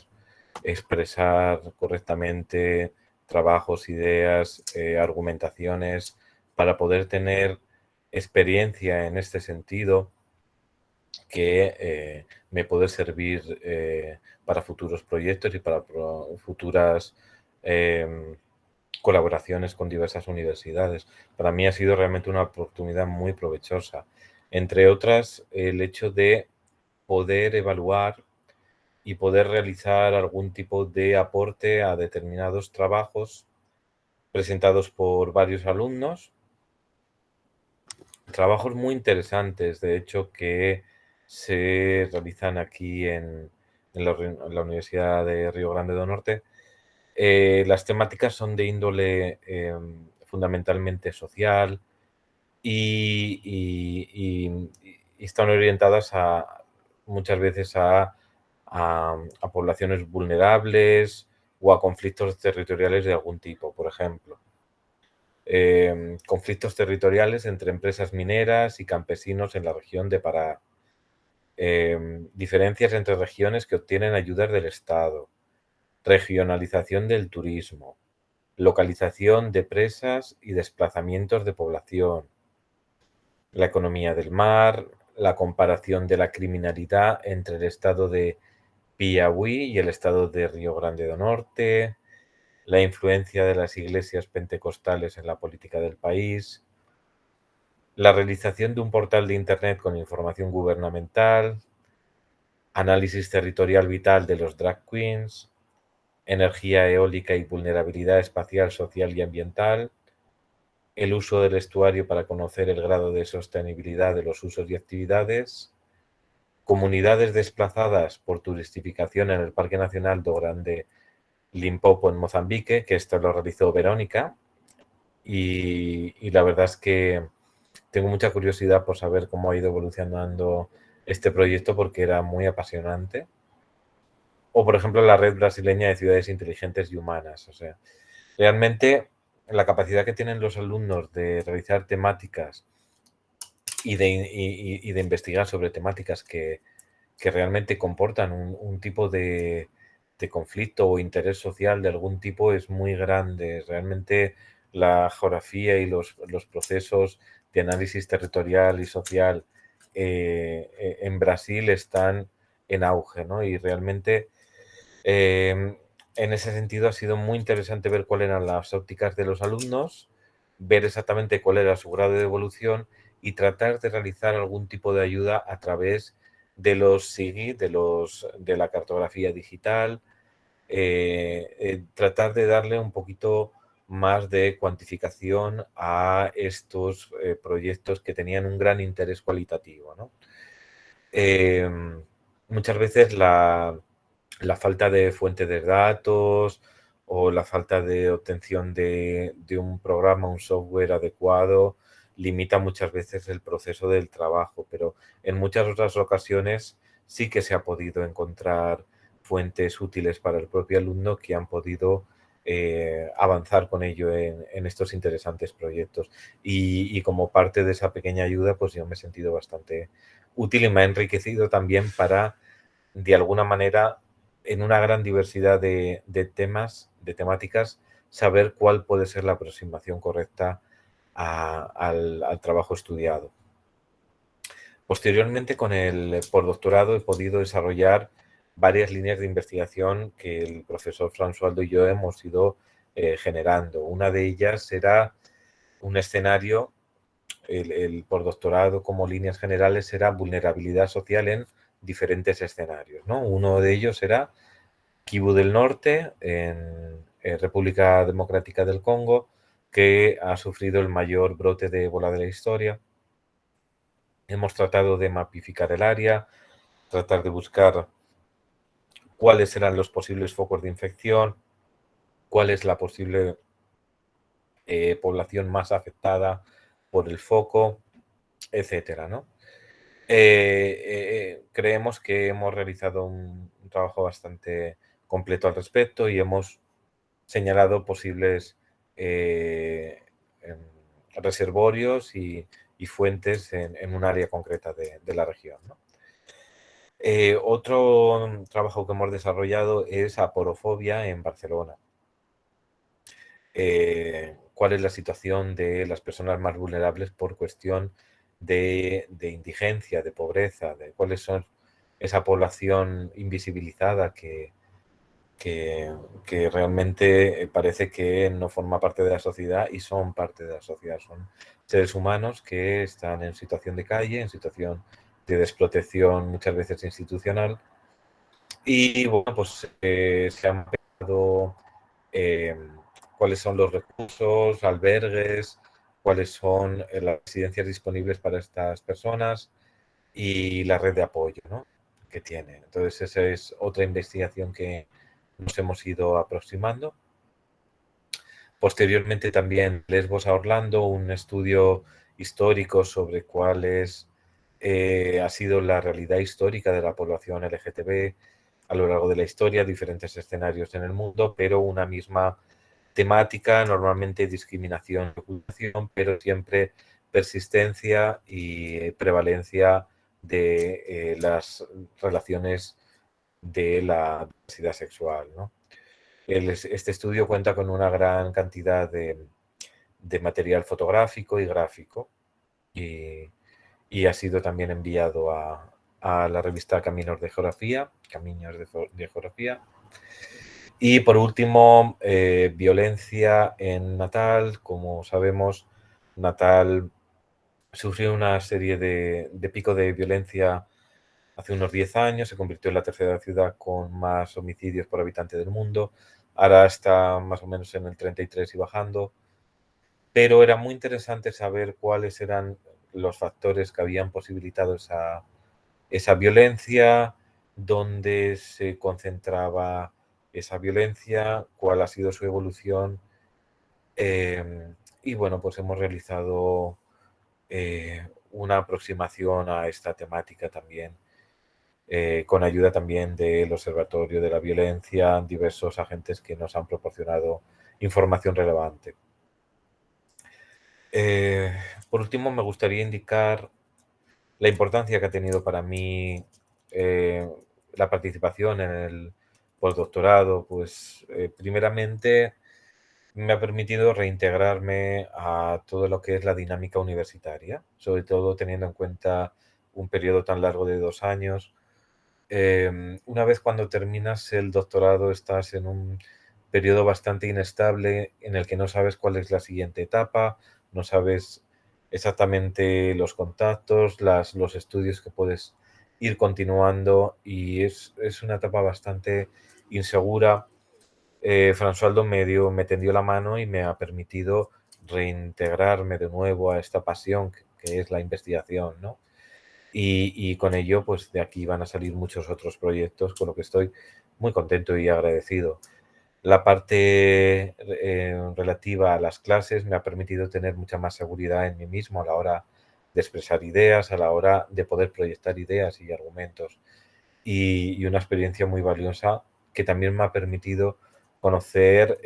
expresar correctamente trabajos, ideas, argumentaciones, para poder tener experiencia en este sentido que me puede servir para futuros proyectos y para futuras colaboraciones con diversas universidades. Para mí ha sido realmente una oportunidad muy provechosa. Entre otras, el hecho de poder evaluar y poder realizar algún tipo de aporte a determinados trabajos presentados por varios alumnos. Trabajos muy interesantes, de hecho, que se realizan aquí en la Universidad de Río Grande do Norte. Las temáticas son de índole fundamentalmente social y están orientadas muchas veces a poblaciones vulnerables o a conflictos territoriales de algún tipo, por ejemplo. Conflictos territoriales entre empresas mineras y campesinos en la región de Pará. Diferencias entre regiones que obtienen ayudas del Estado. Regionalización del turismo. Localización de presas y desplazamientos de población. La economía del mar. La comparación de la criminalidad entre el estado de Piauí y el estado de Río Grande do Norte. La influencia de las iglesias pentecostales en la política del país, la realización de un portal de Internet con información gubernamental, análisis territorial vital de los drag queens, energía eólica y vulnerabilidad espacial, social y ambiental, el uso del estuario para conocer el grado de sostenibilidad de los usos y actividades, comunidades desplazadas por turistificación en el Parque Nacional do Grande Limpopo en Mozambique, que esto lo realizó Verónica, y la verdad es que tengo mucha curiosidad por saber cómo ha ido evolucionando este proyecto porque era muy apasionante. O, por ejemplo, la Red Brasileña de Ciudades Inteligentes y Humanas. O sea, realmente la capacidad que tienen los alumnos de realizar temáticas y de investigar sobre temáticas que realmente comportan un tipo de conflicto o interés social de algún tipo es muy grande. Realmente la geografía y los procesos de análisis territorial y social en Brasil están en auge, ¿no? Y realmente en ese sentido ha sido muy interesante ver cuáles eran las ópticas de los alumnos, ver exactamente cuál era su grado de evolución y tratar de realizar algún tipo de ayuda a través de los SIGI, de la cartografía digital, tratar de darle un poquito más de cuantificación a estos proyectos que tenían un gran interés cualitativo, ¿no? Muchas veces la falta de fuente de datos o la falta de obtención de un programa, un software adecuado, limita muchas veces el proceso del trabajo, pero en muchas otras ocasiones sí que se ha podido encontrar fuentes útiles para el propio alumno que han podido avanzar con ello en estos interesantes proyectos. Y como parte de esa pequeña ayuda, pues yo me he sentido bastante útil y me ha enriquecido también para, de alguna manera, en una gran diversidad de temas, de temáticas, saber cuál puede ser la aproximación correcta al trabajo estudiado. Posteriormente, con el postdoctorado he podido desarrollar varias líneas de investigación que el profesor François y yo hemos ido generando. Una de ellas era un escenario, el postdoctorado como líneas generales era vulnerabilidad social en diferentes escenarios, ¿no? Uno de ellos era Kivu del Norte, en República Democrática del Congo, que ha sufrido el mayor brote de ébola de la historia. Hemos tratado de mapificar el área, tratar de buscar cuáles eran los posibles focos de infección, cuál es la posible población más afectada por el foco, etcétera, ¿no? Creemos que hemos realizado un trabajo bastante completo al respecto y hemos señalado posibles reservorios y fuentes en un área concreta de la región, ¿no? Otro trabajo que hemos desarrollado es aporofobia en Barcelona. ¿Cuál es la situación de las personas más vulnerables por cuestión de indigencia, de pobreza, de cuáles son esa población invisibilizada que realmente parece que no forma parte de la sociedad y son parte de la sociedad? Son seres humanos que están en situación de calle, en situación de desprotección muchas veces institucional y bueno, pues se han pedido cuáles son los recursos, albergues, cuáles son las residencias disponibles para estas personas y la red de apoyo, ¿no?, que tiene. Entonces, esa es otra investigación que nos hemos ido aproximando. Posteriormente también Lesbos a Orlando, un estudio histórico sobre cuál ha sido la realidad histórica de la población LGTB a lo largo de la historia, diferentes escenarios en el mundo, pero una misma temática, normalmente discriminación y ocultación, pero siempre persistencia y prevalencia de las relaciones de la diversidad sexual, ¿no? Este estudio cuenta con una gran cantidad de material fotográfico y gráfico y ha sido también enviado a la revista Caminos de Geografía. Y por último, violencia en Natal. Como sabemos, Natal sufrió una serie de picos de violencia hace unos 10 años, se convirtió en la tercera ciudad con más homicidios por habitante del mundo, ahora está más o menos en el 33 y bajando, pero era muy interesante saber cuáles eran los factores que habían posibilitado esa violencia, dónde se concentraba esa violencia, cuál ha sido su evolución. Y bueno, pues hemos realizado una aproximación a esta temática también, con ayuda también del Observatorio de la Violencia, diversos agentes que nos han proporcionado información relevante. Por último, me gustaría indicar la importancia que ha tenido para mí la participación en el postdoctorado. Pues primeramente me ha permitido reintegrarme a todo lo que es la dinámica universitaria, sobre todo teniendo en cuenta un periodo tan largo de 2 años. Una vez cuando terminas el doctorado estás en un periodo bastante inestable en el que no sabes cuál es la siguiente etapa, no sabes exactamente los contactos, los estudios que puedes ir continuando, y es una etapa bastante insegura. Fransualdo me tendió la mano y me ha permitido reintegrarme de nuevo a esta pasión que es la investigación, ¿no? Y con ello, pues de aquí van a salir muchos otros proyectos, con lo que estoy muy contento y agradecido. La parte relativa a las clases me ha permitido tener mucha más seguridad en mí mismo a la hora de expresar ideas, a la hora de poder proyectar ideas y argumentos. Y una experiencia muy valiosa que también me ha permitido conocer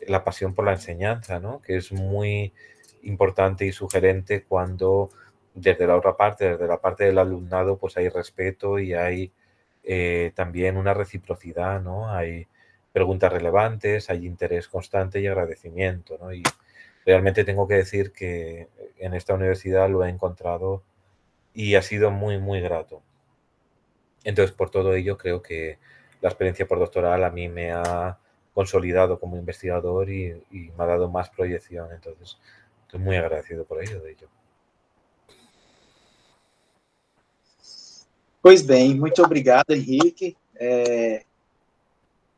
la pasión por la enseñanza, ¿no? Que es muy importante y sugerente cuando desde la otra parte, desde la parte del alumnado, pues hay respeto y hay también una reciprocidad, ¿no? Hay preguntas relevantes, hay interés constante y agradecimiento, ¿no? Y realmente tengo que decir que en esta universidad lo he encontrado y ha sido muy, muy grato. Entonces, por todo ello, creo que la experiencia postdoctoral a mí me ha consolidado como investigador y me ha dado más proyección. Entonces, estoy muy agradecido por ello, de ello. Pois bem, muito obrigado, Henrique.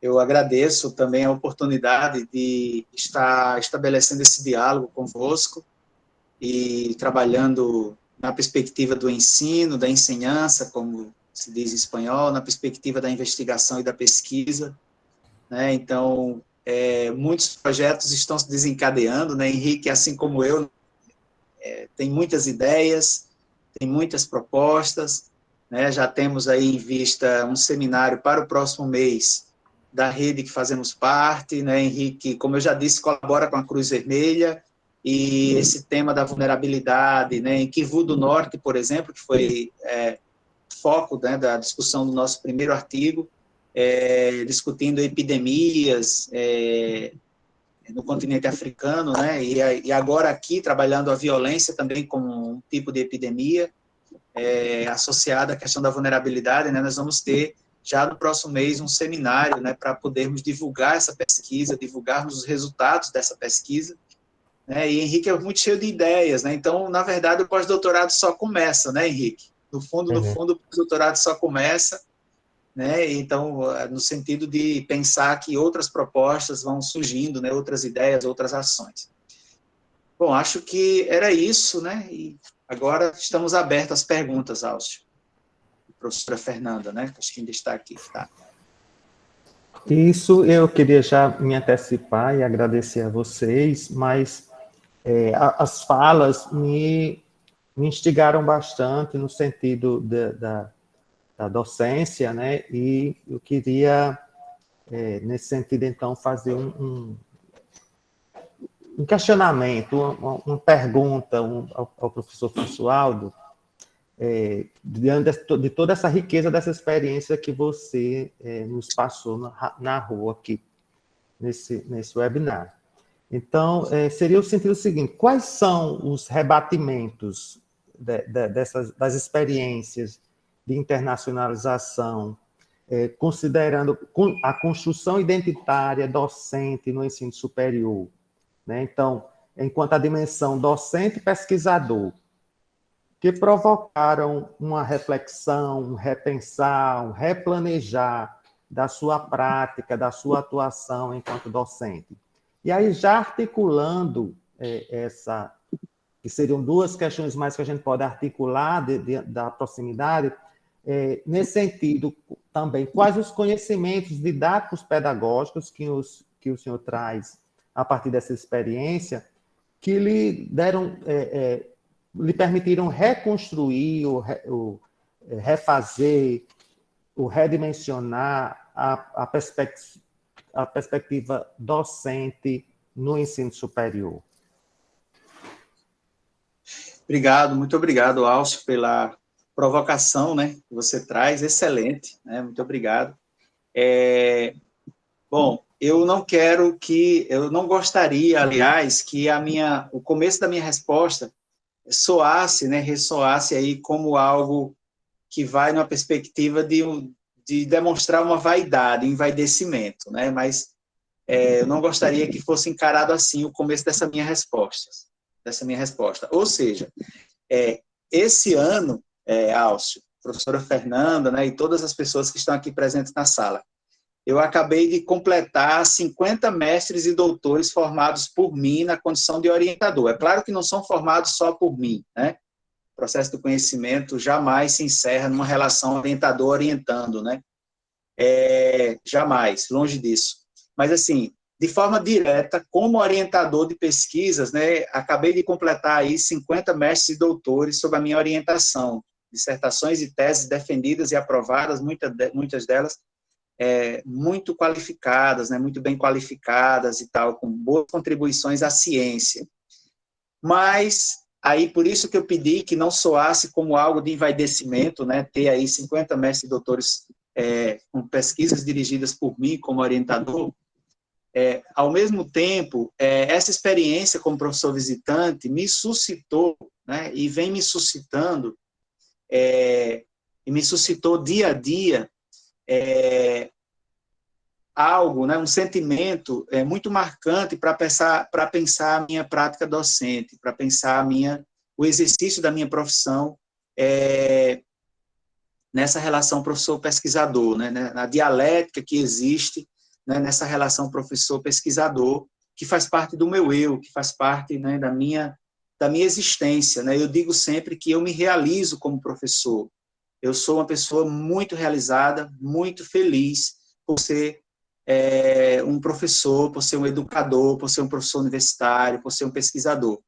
Eu agradeço também a oportunidade de estar estabelecendo esse diálogo convosco e trabalhando na perspectiva do ensino, da ensinança, como se diz em espanhol, na perspectiva da investigação e da pesquisa, né? Então, muitos projetos estão se desencadeando, né? Henrique, assim como eu, tem muitas ideias, tem muitas propostas, né? Já temos aí em vista um seminário para o próximo mês da rede que fazemos parte, né? Henrique, como eu já disse, colabora com a Cruz Vermelha, e esse tema da vulnerabilidade, né? Em Kivu do Norte, por exemplo, que foi foco, né, da discussão do nosso primeiro artigo, discutindo epidemias no continente africano, né? E agora aqui, trabalhando a violência também como um tipo de epidemia, associada à questão da vulnerabilidade, né? Nós vamos ter, já no próximo mês, um seminário, né, para podermos divulgar essa pesquisa, divulgarmos os resultados dessa pesquisa, né? E Henrique é muito cheio de ideias, né? Então, na verdade, o pós-doutorado só começa, né, Henrique? No fundo, o pós-doutorado só começa, né? Então, no sentido de pensar que outras propostas vão surgindo, né? Outras ideias, outras ações. Bom, acho que era isso, né? E agora estamos abertos às perguntas, Áustio. Professora Fernanda, né? Acho que ainda está aqui, tá? Isso, eu queria já me antecipar e agradecer a vocês, mas as falas me instigaram bastante no sentido da docência, né? E eu queria, nesse sentido, então, fazer um questionamento, uma pergunta ao professor Fransualdo, diante de toda essa riqueza dessa experiência que você nos passou na rua aqui, nesse webinar. Então, seria o sentido seguinte: quais são os rebatimentos das experiências de internacionalização, considerando a construção identitária docente no ensino superior, né? Então, enquanto a dimensão docente e pesquisador, que provocaram uma reflexão, um repensar, um replanejar da sua prática, da sua atuação enquanto docente. E aí, já articulando essa, que seriam duas questões mais que a gente pode articular da proximidade, nesse sentido também, quais os conhecimentos didáticos pedagógicos que o senhor traz a partir dessa experiência, que lhe deram, lhe permitiram reconstruir, refazer, redimensionar a perspectiva docente no ensino superior. Obrigado, muito obrigado, Alcio, pela provocação, né, que você traz, excelente, né, muito obrigado. Bom, eu não gostaria, aliás, que o começo da minha resposta soasse, né, ressoasse aí como algo que vai numa perspectiva de demonstrar uma vaidade, um envaidecimento, né, mas eu não gostaria que fosse encarado assim o começo dessa minha resposta. Ou seja, esse ano, Alcio, professora Fernanda, né, e todas as pessoas que estão aqui presentes na sala, eu acabei de completar 50 mestres e doutores formados por mim na condição de orientador. É claro que não são formados só por mim, né? O processo do conhecimento jamais se encerra numa relação orientador-orientando, né? Jamais, longe disso. Mas, assim, de forma direta, como orientador de pesquisas, né, acabei de completar aí 50 mestres e doutores sob a minha orientação, dissertações e teses defendidas e aprovadas, muitas delas muito qualificadas, né, muito bem qualificadas e tal, com boas contribuições à ciência. Mas, aí, por isso que eu pedi que não soasse como algo de envaidecimento, né, ter aí 50 mestres e doutores com pesquisas dirigidas por mim como orientador. Ao mesmo tempo, essa experiência como professor visitante me suscitou, né, e vem me suscitando, e me suscitou dia a dia, algo, né, um sentimento muito marcante para pensar a minha prática docente, para pensar o exercício da minha profissão nessa relação professor-pesquisador, né, na dialética que existe, né, nessa relação professor-pesquisador, que faz parte do meu eu, que faz parte, né, da minha existência, né? Eu digo sempre que eu me realizo como professor. Eu sou uma pessoa muito realizada, muito feliz por ser um professor, por ser um educador, por ser um professor universitário, por ser um pesquisador.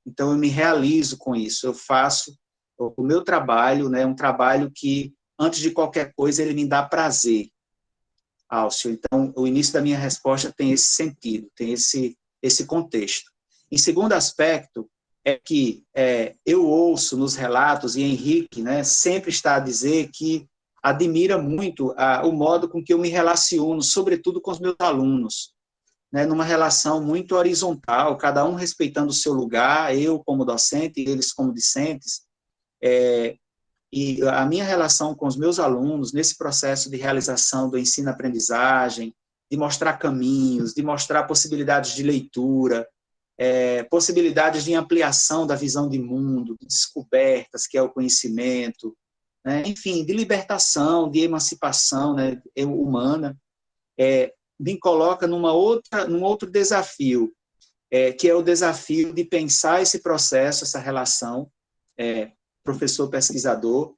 Então, eu me realizo com isso. Eu faço o meu trabalho, né, um trabalho que, antes de qualquer coisa, ele me dá prazer, Alcio. Então, o início da minha resposta tem esse sentido, tem esse contexto. Em segundo aspecto, é que eu ouço nos relatos, e Henrique, né, sempre está a dizer que admira muito o modo com que eu me relaciono, sobretudo com os meus alunos, né, numa relação muito horizontal, cada um respeitando o seu lugar, eu como docente, eles como discentes, e a minha relação com os meus alunos, nesse processo de realização do ensino-aprendizagem, de mostrar caminhos, de mostrar possibilidades de leitura, possibilidades de ampliação da visão de mundo, de descobertas, que é o conhecimento, né? Enfim, de libertação, de emancipação, né, humana, me coloca num outro desafio, que é o desafio de pensar esse processo, essa relação professor-pesquisador,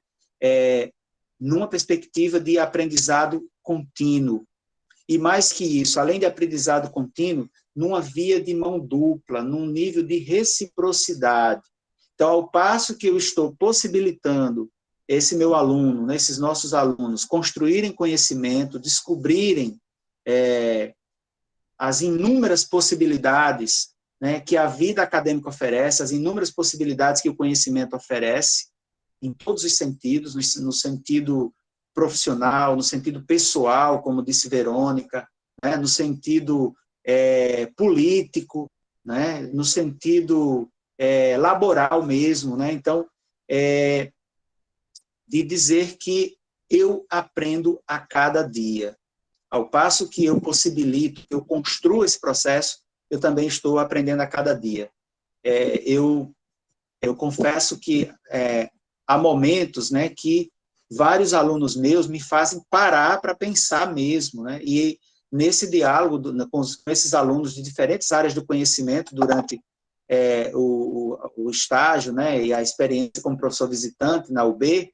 numa perspectiva de aprendizado contínuo. E mais que isso, além de aprendizado contínuo, numa via de mão dupla, num nível de reciprocidade. Então, ao passo que eu estou possibilitando esse meu aluno, esses nossos alunos, construírem conhecimento, descobrirem as inúmeras possibilidades, né, que a vida acadêmica oferece, as inúmeras possibilidades que o conhecimento oferece, em todos os sentidos, no sentido profissional, no sentido pessoal, como disse Verônica, né, no sentido político, né, no sentido laboral mesmo, né? Então, de dizer que eu aprendo a cada dia. Ao passo que eu possibilito, eu construo esse processo, eu também estou aprendendo a cada dia. Eu eu confesso que há momentos, né, que vários alunos meus me fazem parar para pensar mesmo, né, e nesse diálogo com esses alunos de diferentes áreas do conhecimento durante o estágio, né, e a experiência como professor visitante na UB,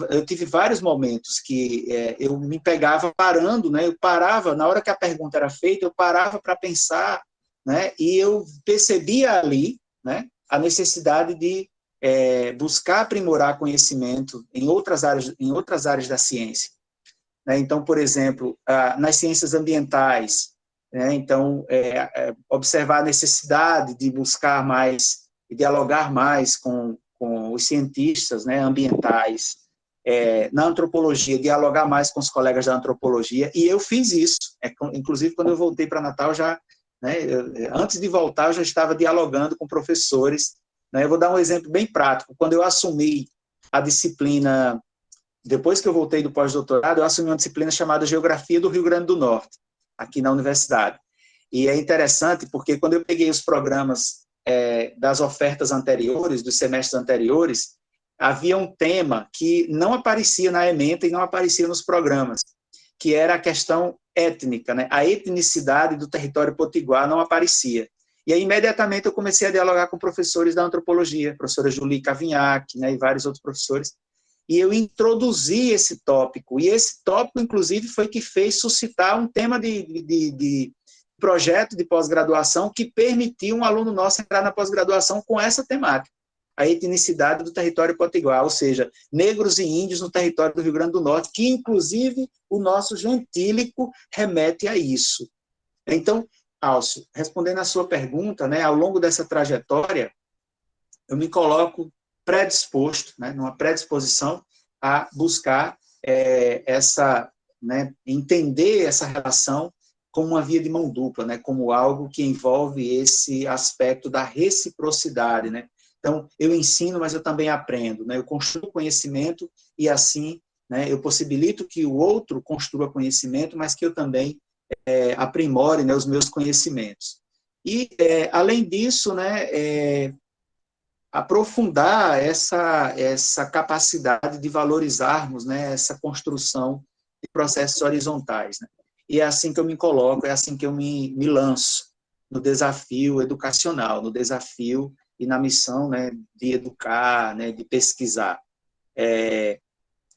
eu tive vários momentos que eu me pegava parando, né, eu parava, na hora que a pergunta era feita, eu parava para pensar, né, e eu percebia ali, né, a necessidade de buscar aprimorar conhecimento em outras áreas da ciência. Né? Então, por exemplo, nas ciências ambientais, né, então, observar a necessidade de buscar mais, e dialogar mais com os cientistas, né, ambientais, na antropologia, dialogar mais com os colegas da antropologia, e eu fiz isso, inclusive quando eu voltei para Natal, né, antes de voltar, eu já estava dialogando com professores, né, eu vou dar um exemplo bem prático, quando eu assumi a disciplina, depois que eu voltei do pós-doutorado, eu assumi uma disciplina chamada Geografia do Rio Grande do Norte, aqui na universidade, e é interessante porque quando eu peguei os programas das ofertas anteriores, dos semestres anteriores, havia um tema que não aparecia na ementa e não aparecia nos programas, que era a questão étnica, né? A etnicidade do território potiguar não aparecia. E aí, imediatamente, eu comecei a dialogar com professores da antropologia, a professora Julie Cavinhac, né, e vários outros professores, e eu introduzi esse tópico, e esse tópico, inclusive, foi que fez suscitar um tema de projeto de pós-graduação que permitiu um aluno nosso entrar na pós-graduação com essa temática, a etnicidade do território potiguar, ou seja, negros e índios no território do Rio Grande do Norte, que, inclusive, o nosso gentílico remete a isso. Então, Alcio, respondendo à sua pergunta, né, ao longo dessa trajetória, eu me coloco predisposto, né, numa predisposição a buscar né, entender essa relação como uma via de mão dupla, né, como algo que envolve esse aspecto da reciprocidade, né. Então, eu ensino, mas eu também aprendo, né, eu construo conhecimento e assim, né, eu possibilito que o outro construa conhecimento, mas que eu também aprimore, né, os meus conhecimentos. E, além disso, né, aprofundar essa capacidade de valorizarmos, né, essa construção de processos horizontais. Né? E é assim que eu me coloco, é assim que eu me lanço no desafio educacional, no desafio e na missão, né, de educar, né, de pesquisar.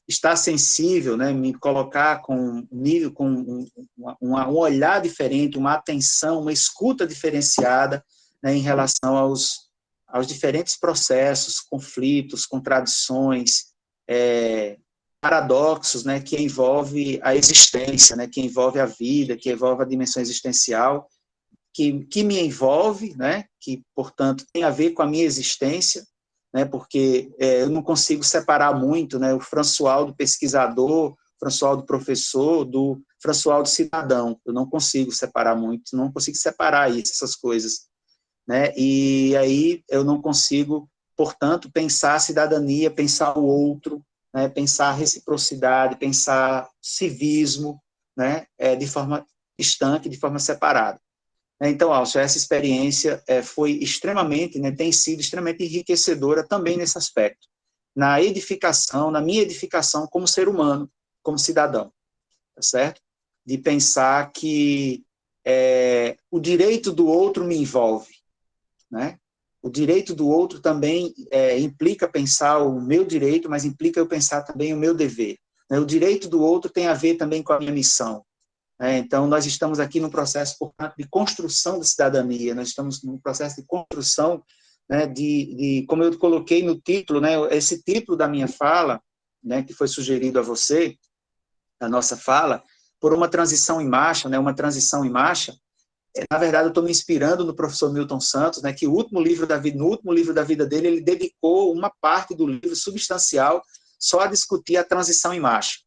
Estar sensível, né, me colocar com um olhar diferente, uma atenção, uma escuta diferenciada, né, em relação aos diferentes processos, conflitos, contradições, paradoxos, né, que envolve a existência, né, que envolve a vida, que envolve a dimensão existencial, que me envolve, né, que, portanto, tem a ver com a minha existência, né, porque eu não consigo separar muito, né, o François do pesquisador, o François do professor, do François do cidadão. Eu não consigo separar muito, não consigo separar essas coisas. Né, e aí eu não consigo, portanto, pensar a cidadania, pensar o outro, né, pensar a reciprocidade, pensar civismo, né, de forma estanque, de forma separada. Então, Alcio, essa experiência foi extremamente, né, tem sido extremamente enriquecedora também nesse aspecto, na edificação, na minha edificação como ser humano, como cidadão, tá certo? De pensar que o direito do outro me envolve, né? O direito do outro também implica pensar o meu direito, mas implica eu pensar também o meu dever. Né? O direito do outro tem a ver também com a minha missão. Então, nós estamos aqui no processo, portanto, de construção da cidadania, nós estamos no processo de construção, né, como eu coloquei no título, né, esse título da minha fala, né, que foi sugerido a você, a nossa fala, por uma transição em marcha, né, uma transição em marcha. Na verdade, eu estou me inspirando no professor Milton Santos, né, que no último livro da vida dele, ele dedicou uma parte do livro substancial só a discutir a transição em marcha.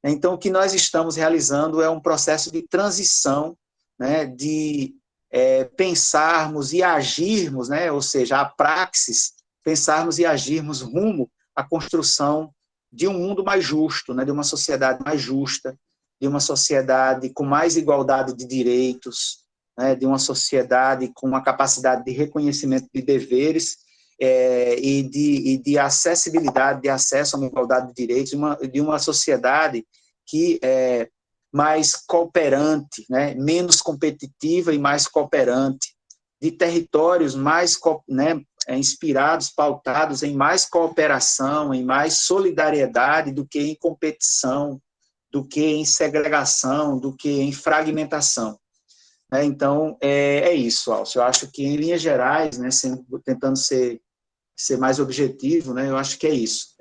Então, o que nós estamos realizando é um processo de transição, né, de pensarmos e agirmos, né, ou seja, a praxis, pensarmos e agirmos rumo à construção de um mundo mais justo, né, de uma sociedade mais justa, de uma sociedade com mais igualdade de direitos, né, de uma sociedade com uma capacidade de reconhecimento de deveres e de acessibilidade, de acesso a uma igualdade de direitos, de uma sociedade que é mais cooperante, né, menos competitiva e mais cooperante, de territórios mais, né, inspirados, pautados em mais cooperação, em mais solidariedade do que em competição, do que em segregação, do que em fragmentação. Então, é isso, Alcio. Eu acho que, em linhas gerais, né, tentando ser mais objetivo, né, eu acho que é isso.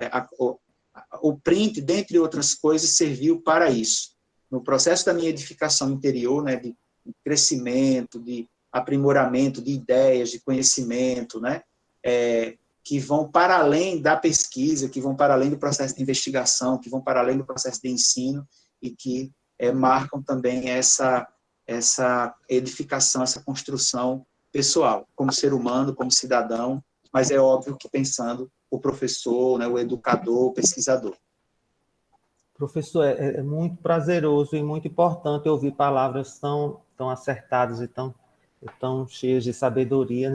O print, dentre outras coisas, serviu para isso. No processo da minha edificação interior, né, de crescimento, de aprimoramento de ideias, de conhecimento, né, que vão para além da pesquisa, que vão para além do processo de investigação, que vão para além do processo de ensino e que marcam também essa edificação, essa construção pessoal, como ser humano, como cidadão, mas é óbvio que pensando o professor, né, o educador, o pesquisador. Professor, é muito prazeroso e muito importante ouvir palavras tão acertadas e tão cheias de sabedoria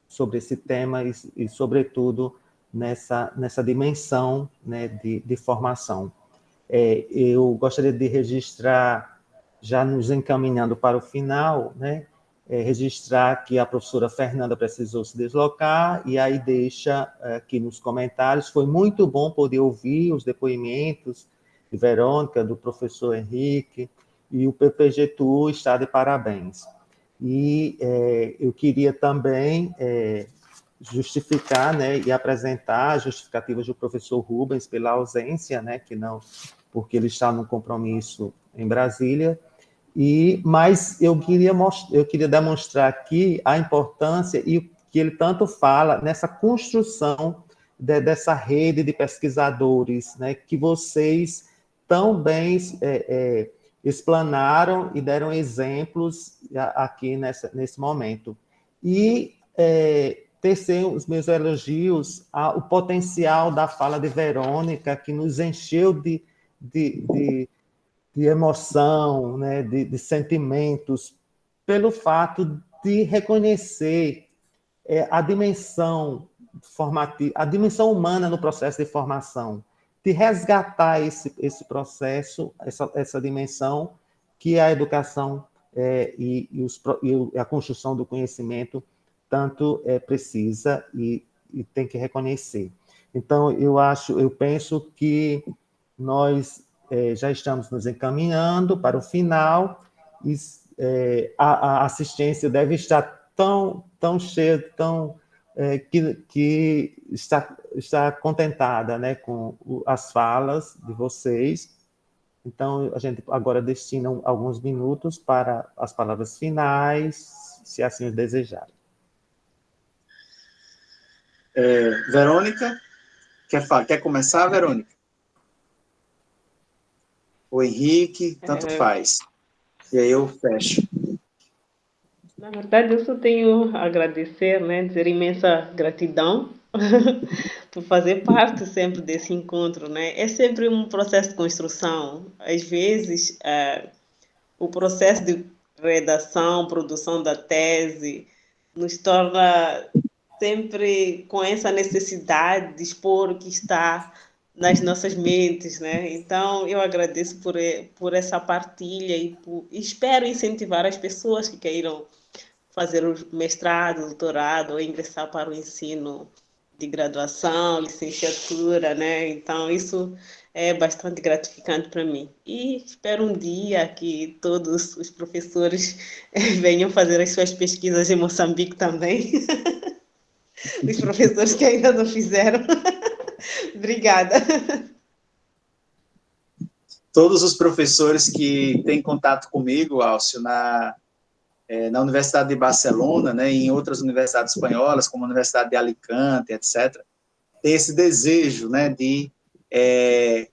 sobre esse tema e sobretudo, nessa dimensão, né, de formação. Eu gostaria de registrar, já nos encaminhando para o final, né, registrar que a professora Fernanda precisou se deslocar, e aí deixa aqui nos comentários. Foi muito bom poder ouvir os depoimentos de Verônica, do professor Henrique, e o PPGTU está de parabéns. E eu queria também justificar, né, e apresentar as justificativas do professor Rubens pela ausência, né, porque ele está num compromisso em Brasília. Mas eu queria demonstrar aqui a importância e que ele tanto fala nessa construção dessa rede de pesquisadores, né, que vocês tão bem explanaram e deram exemplos aqui nesse momento. E tecer os meus elogios ao potencial da fala de Verônica, que nos encheu de emoção, né, de sentimentos, pelo fato de reconhecer a dimensão formativa, a dimensão humana no processo de formação, de resgatar esse processo, essa dimensão que a educação e a construção do conhecimento tanto precisa e tem que reconhecer. Então, eu penso que nós já estamos nos encaminhando para o final, e a assistência deve estar tão cheia, que está contentada, né, com as falas de vocês. Então, a gente agora destina alguns minutos para as palavras finais, se assim o desejarem. Verônica, quer começar, Verônica? O Henrique, tanto faz. E aí eu fecho. Na verdade, eu só tenho a agradecer, né, dizer imensa gratidão por fazer parte sempre desse encontro, né? É sempre um processo de construção. Às vezes, o processo de redação, produção da tese, nos torna sempre com essa necessidade de expor o que está nas nossas mentes, né? Então, eu agradeço por essa partilha e espero incentivar as pessoas que queiram fazer o mestrado, doutorado, ou ingressar para o ensino de graduação, licenciatura, né? Então, isso é bastante gratificante para mim. E espero um dia que todos os professores venham fazer as suas pesquisas em Moçambique também. Os professores que ainda não fizeram. Obrigada. Todos os professores que têm contato comigo, Alcio, na Universidade de Barcelona, né, e em outras universidades espanholas, como a Universidade de Alicante, etc., têm esse desejo, né, de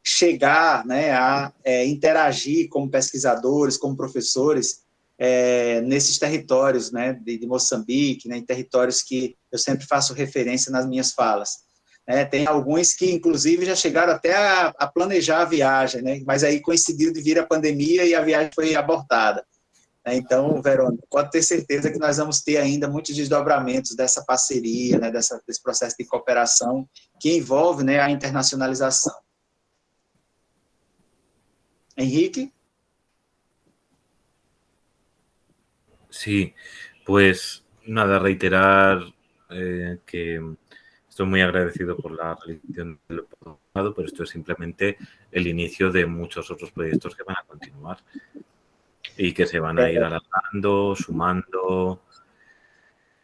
chegar, né, a interagir como pesquisadores, como professores, nesses territórios, né, de Moçambique, né, em territórios que eu sempre faço referência nas minhas falas. Tem alguns que, inclusive, já chegaram até a planejar a viagem, né? Mas aí coincidiu de vir a pandemia e a viagem foi abortada. Então, Verônica, pode ter certeza que nós vamos ter ainda muitos desdobramentos dessa parceria, né, desse processo de cooperação que envolve, né, a internacionalização. Henrique? Sí, pues nada, reiterar que estoy muy agradecido por la realización del postdoctorado, pero esto es simplemente el inicio de muchos otros proyectos que van a continuar y que se van a ir alargando, sumando.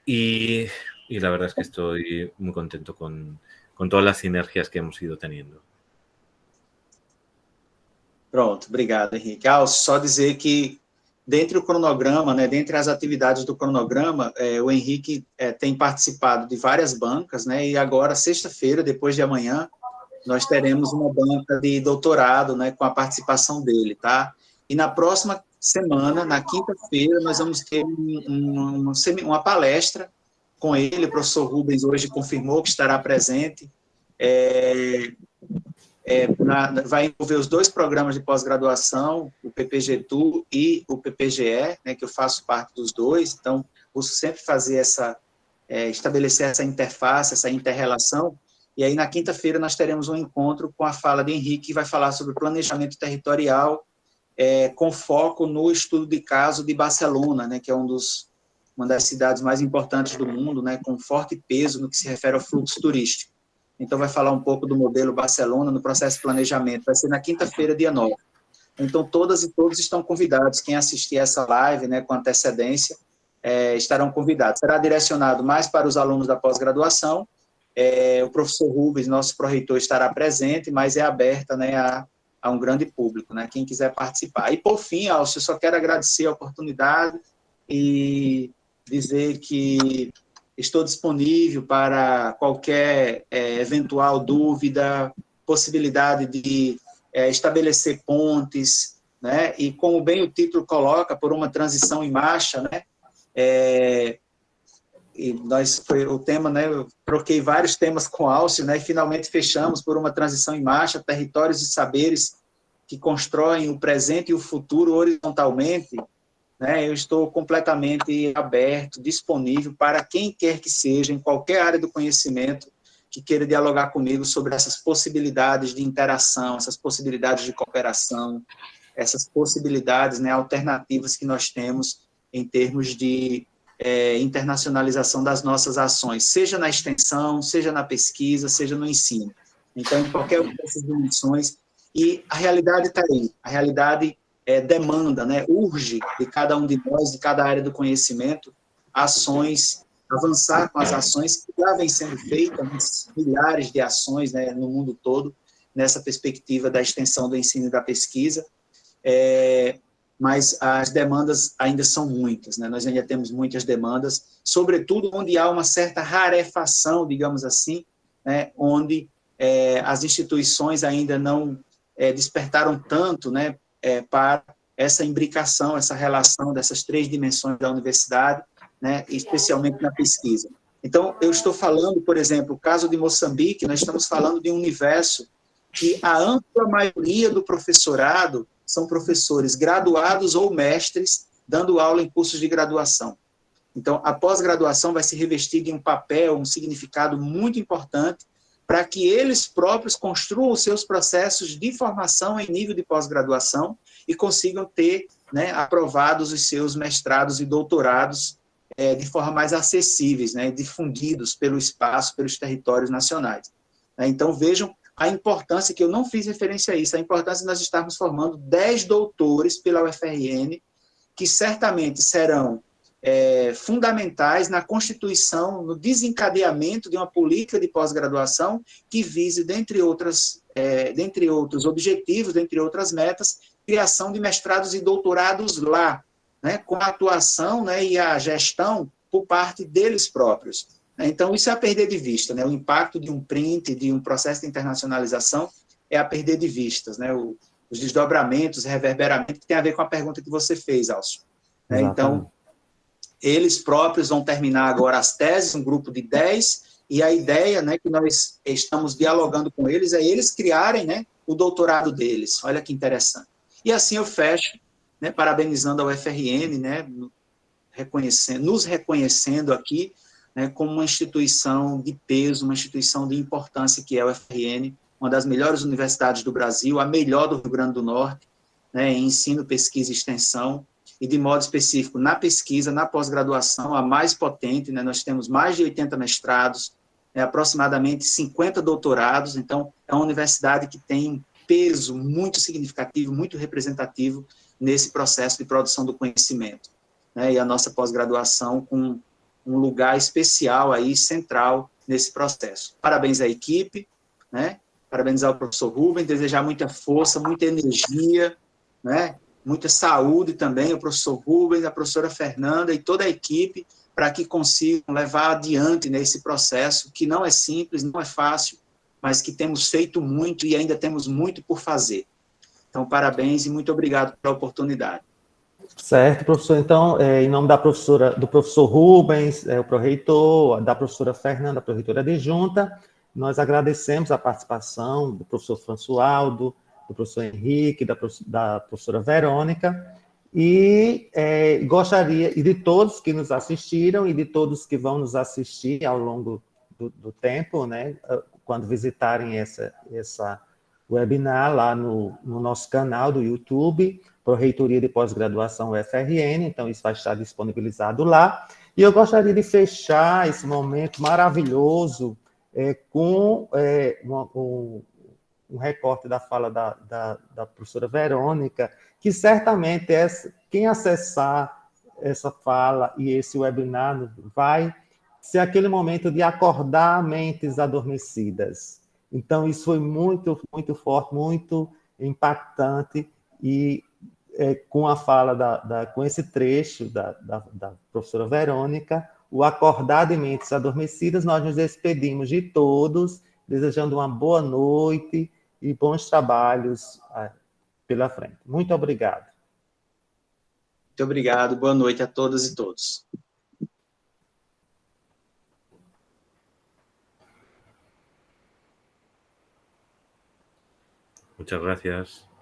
Y la verdad es que estoy muy contento con todas las sinergias que hemos ido teniendo. Pronto, obrigado, Henrique. Só dizer que, dentre o cronograma, né, dentre as atividades do cronograma, o Henrique tem participado de várias bancas, né, e agora, sexta-feira, depois de amanhã, nós teremos uma banca de doutorado, né, com a participação dele, tá? E na próxima semana, na quinta-feira, nós vamos ter uma palestra com ele. O professor Rubens hoje confirmou que estará presente. Vai envolver os dois programas de pós-graduação, o PPG-TU e o PPGE, né, que eu faço parte dos dois, então, busco sempre fazer estabelecer essa interface, essa inter-relação, e aí na quinta-feira nós teremos um encontro com a fala de Henrique, que vai falar sobre planejamento territorial, com foco no estudo de caso de Barcelona, né, que é uma das cidades mais importantes do mundo, né, com forte peso no que se refere ao fluxo turístico. Então, vai falar um pouco do modelo Barcelona no processo de planejamento. Vai ser na quinta-feira, dia 9. Então, todas e todos estão convidados. Quem assistir essa live, né, com antecedência, estarão convidados. Será direcionado mais para os alunos da pós-graduação. O professor Rubens, nosso pró-reitor, estará presente, mas é aberta, né, a um grande público, né, quem quiser participar. E, por fim, Alcio, eu só quero agradecer a oportunidade e dizer que estou disponível para qualquer eventual dúvida, possibilidade de estabelecer pontes, né? E como bem o título coloca, por uma transição em marcha, né? O tema, né? Eu troquei vários temas com o Alcio, né? E finalmente fechamos por uma transição em marcha, territórios e saberes que constroem o presente e o futuro horizontalmente. Né, eu estou completamente aberto, disponível para quem quer que seja, em qualquer área do conhecimento, que queira dialogar comigo sobre essas possibilidades de interação, essas possibilidades de cooperação, essas possibilidades, né, alternativas que nós temos em termos de internacionalização das nossas ações, seja na extensão, seja na pesquisa, seja no ensino. Então, em qualquer uma dessas dimensões, e a realidade está aí, a realidade demanda, né, urge de cada um de nós, de cada área do conhecimento, ações, avançar com as ações que já vêm sendo feitas, milhares de ações, né, no mundo todo, nessa perspectiva da extensão do ensino e da pesquisa, mas as demandas ainda são muitas, né, nós ainda temos muitas demandas, sobretudo onde há uma certa rarefação, digamos assim, né, onde as instituições ainda não despertaram tanto, né, para essa imbricação, essa relação dessas três dimensões da universidade, né, especialmente na pesquisa. Então, eu estou falando, por exemplo, o caso de Moçambique, nós estamos falando de um universo que a ampla maioria do professorado são professores graduados ou mestres, dando aula em cursos de graduação. Então, a pós-graduação vai se revestir de um papel, um significado muito importante, para que eles próprios construam os seus processos de formação em nível de pós-graduação e consigam ter, né, aprovados os seus mestrados e doutorados de forma mais acessíveis, né, difundidos pelo espaço, pelos territórios nacionais. Então, vejam a importância, que eu não fiz referência a isso, a importância de nós estarmos formando 10 doutores pela UFRN, que certamente serão fundamentais na constituição, no desencadeamento de uma política de pós-graduação que vise, dentre outros objetivos, dentre outras metas, criação de mestrados e doutorados lá, né, com a atuação, né, e a gestão por parte deles próprios. Então, isso é a perder de vista, né, o impacto de um print, de um processo de internacionalização, é a perder de vistas, né, os desdobramentos, reverberamentos, que tem a ver com a pergunta que você fez, Alcio. Então, eles próprios vão terminar agora as teses, um grupo de 10, e a ideia, né, que nós estamos dialogando com eles é eles criarem, né, o doutorado deles. Olha que interessante. E assim eu fecho, né, parabenizando a UFRN, né, nos reconhecendo aqui, né, como uma instituição de peso, uma instituição de importância que é a UFRN, uma das melhores universidades do Brasil, a melhor do Rio Grande do Norte, né, em ensino, pesquisa e extensão, e de modo específico na pesquisa, na pós-graduação, a mais potente, né, nós temos mais de 80 mestrados, aproximadamente 50 doutorados, então é uma universidade que tem peso muito significativo, muito representativo nesse processo de produção do conhecimento, né, e a nossa pós-graduação com um lugar especial aí, central, nesse processo. Parabéns à equipe, né, parabenizar o professor Rubens, desejar muita força, muita energia, né, muita saúde também, o professor Rubens, a professora Fernanda e toda a equipe, para que consigam levar adiante, né, esse processo, que não é simples, não é fácil, mas que temos feito muito e ainda temos muito por fazer. Então, parabéns e muito obrigado pela oportunidade. Certo, professor. Então, em nome do professor Rubens, o pró-reitor, da professora Fernanda, a pró-reitora adjunta, nós agradecemos a participação do professor Françoaldo, do professor Henrique, da professora Verônica, e gostaria, e de todos que nos assistiram, e de todos que vão nos assistir ao longo do tempo, né, quando visitarem essa webinar lá no nosso canal do YouTube, Pró-Reitoria de Pós-Graduação UFRN, então isso vai estar disponibilizado lá. E eu gostaria de fechar esse momento maravilhoso com um recorte da fala da professora Verônica, que certamente quem acessar essa fala e esse webinar vai ser aquele momento de acordar mentes adormecidas. Então, isso foi muito, muito forte, muito impactante, e com a fala, com esse trecho da professora Verônica, o acordar de mentes adormecidas, nós nos despedimos de todos, desejando uma boa noite e bons trabalhos pela frente. Muito obrigado. Muito obrigado, boa noite a todas e todos. Muchas gracias.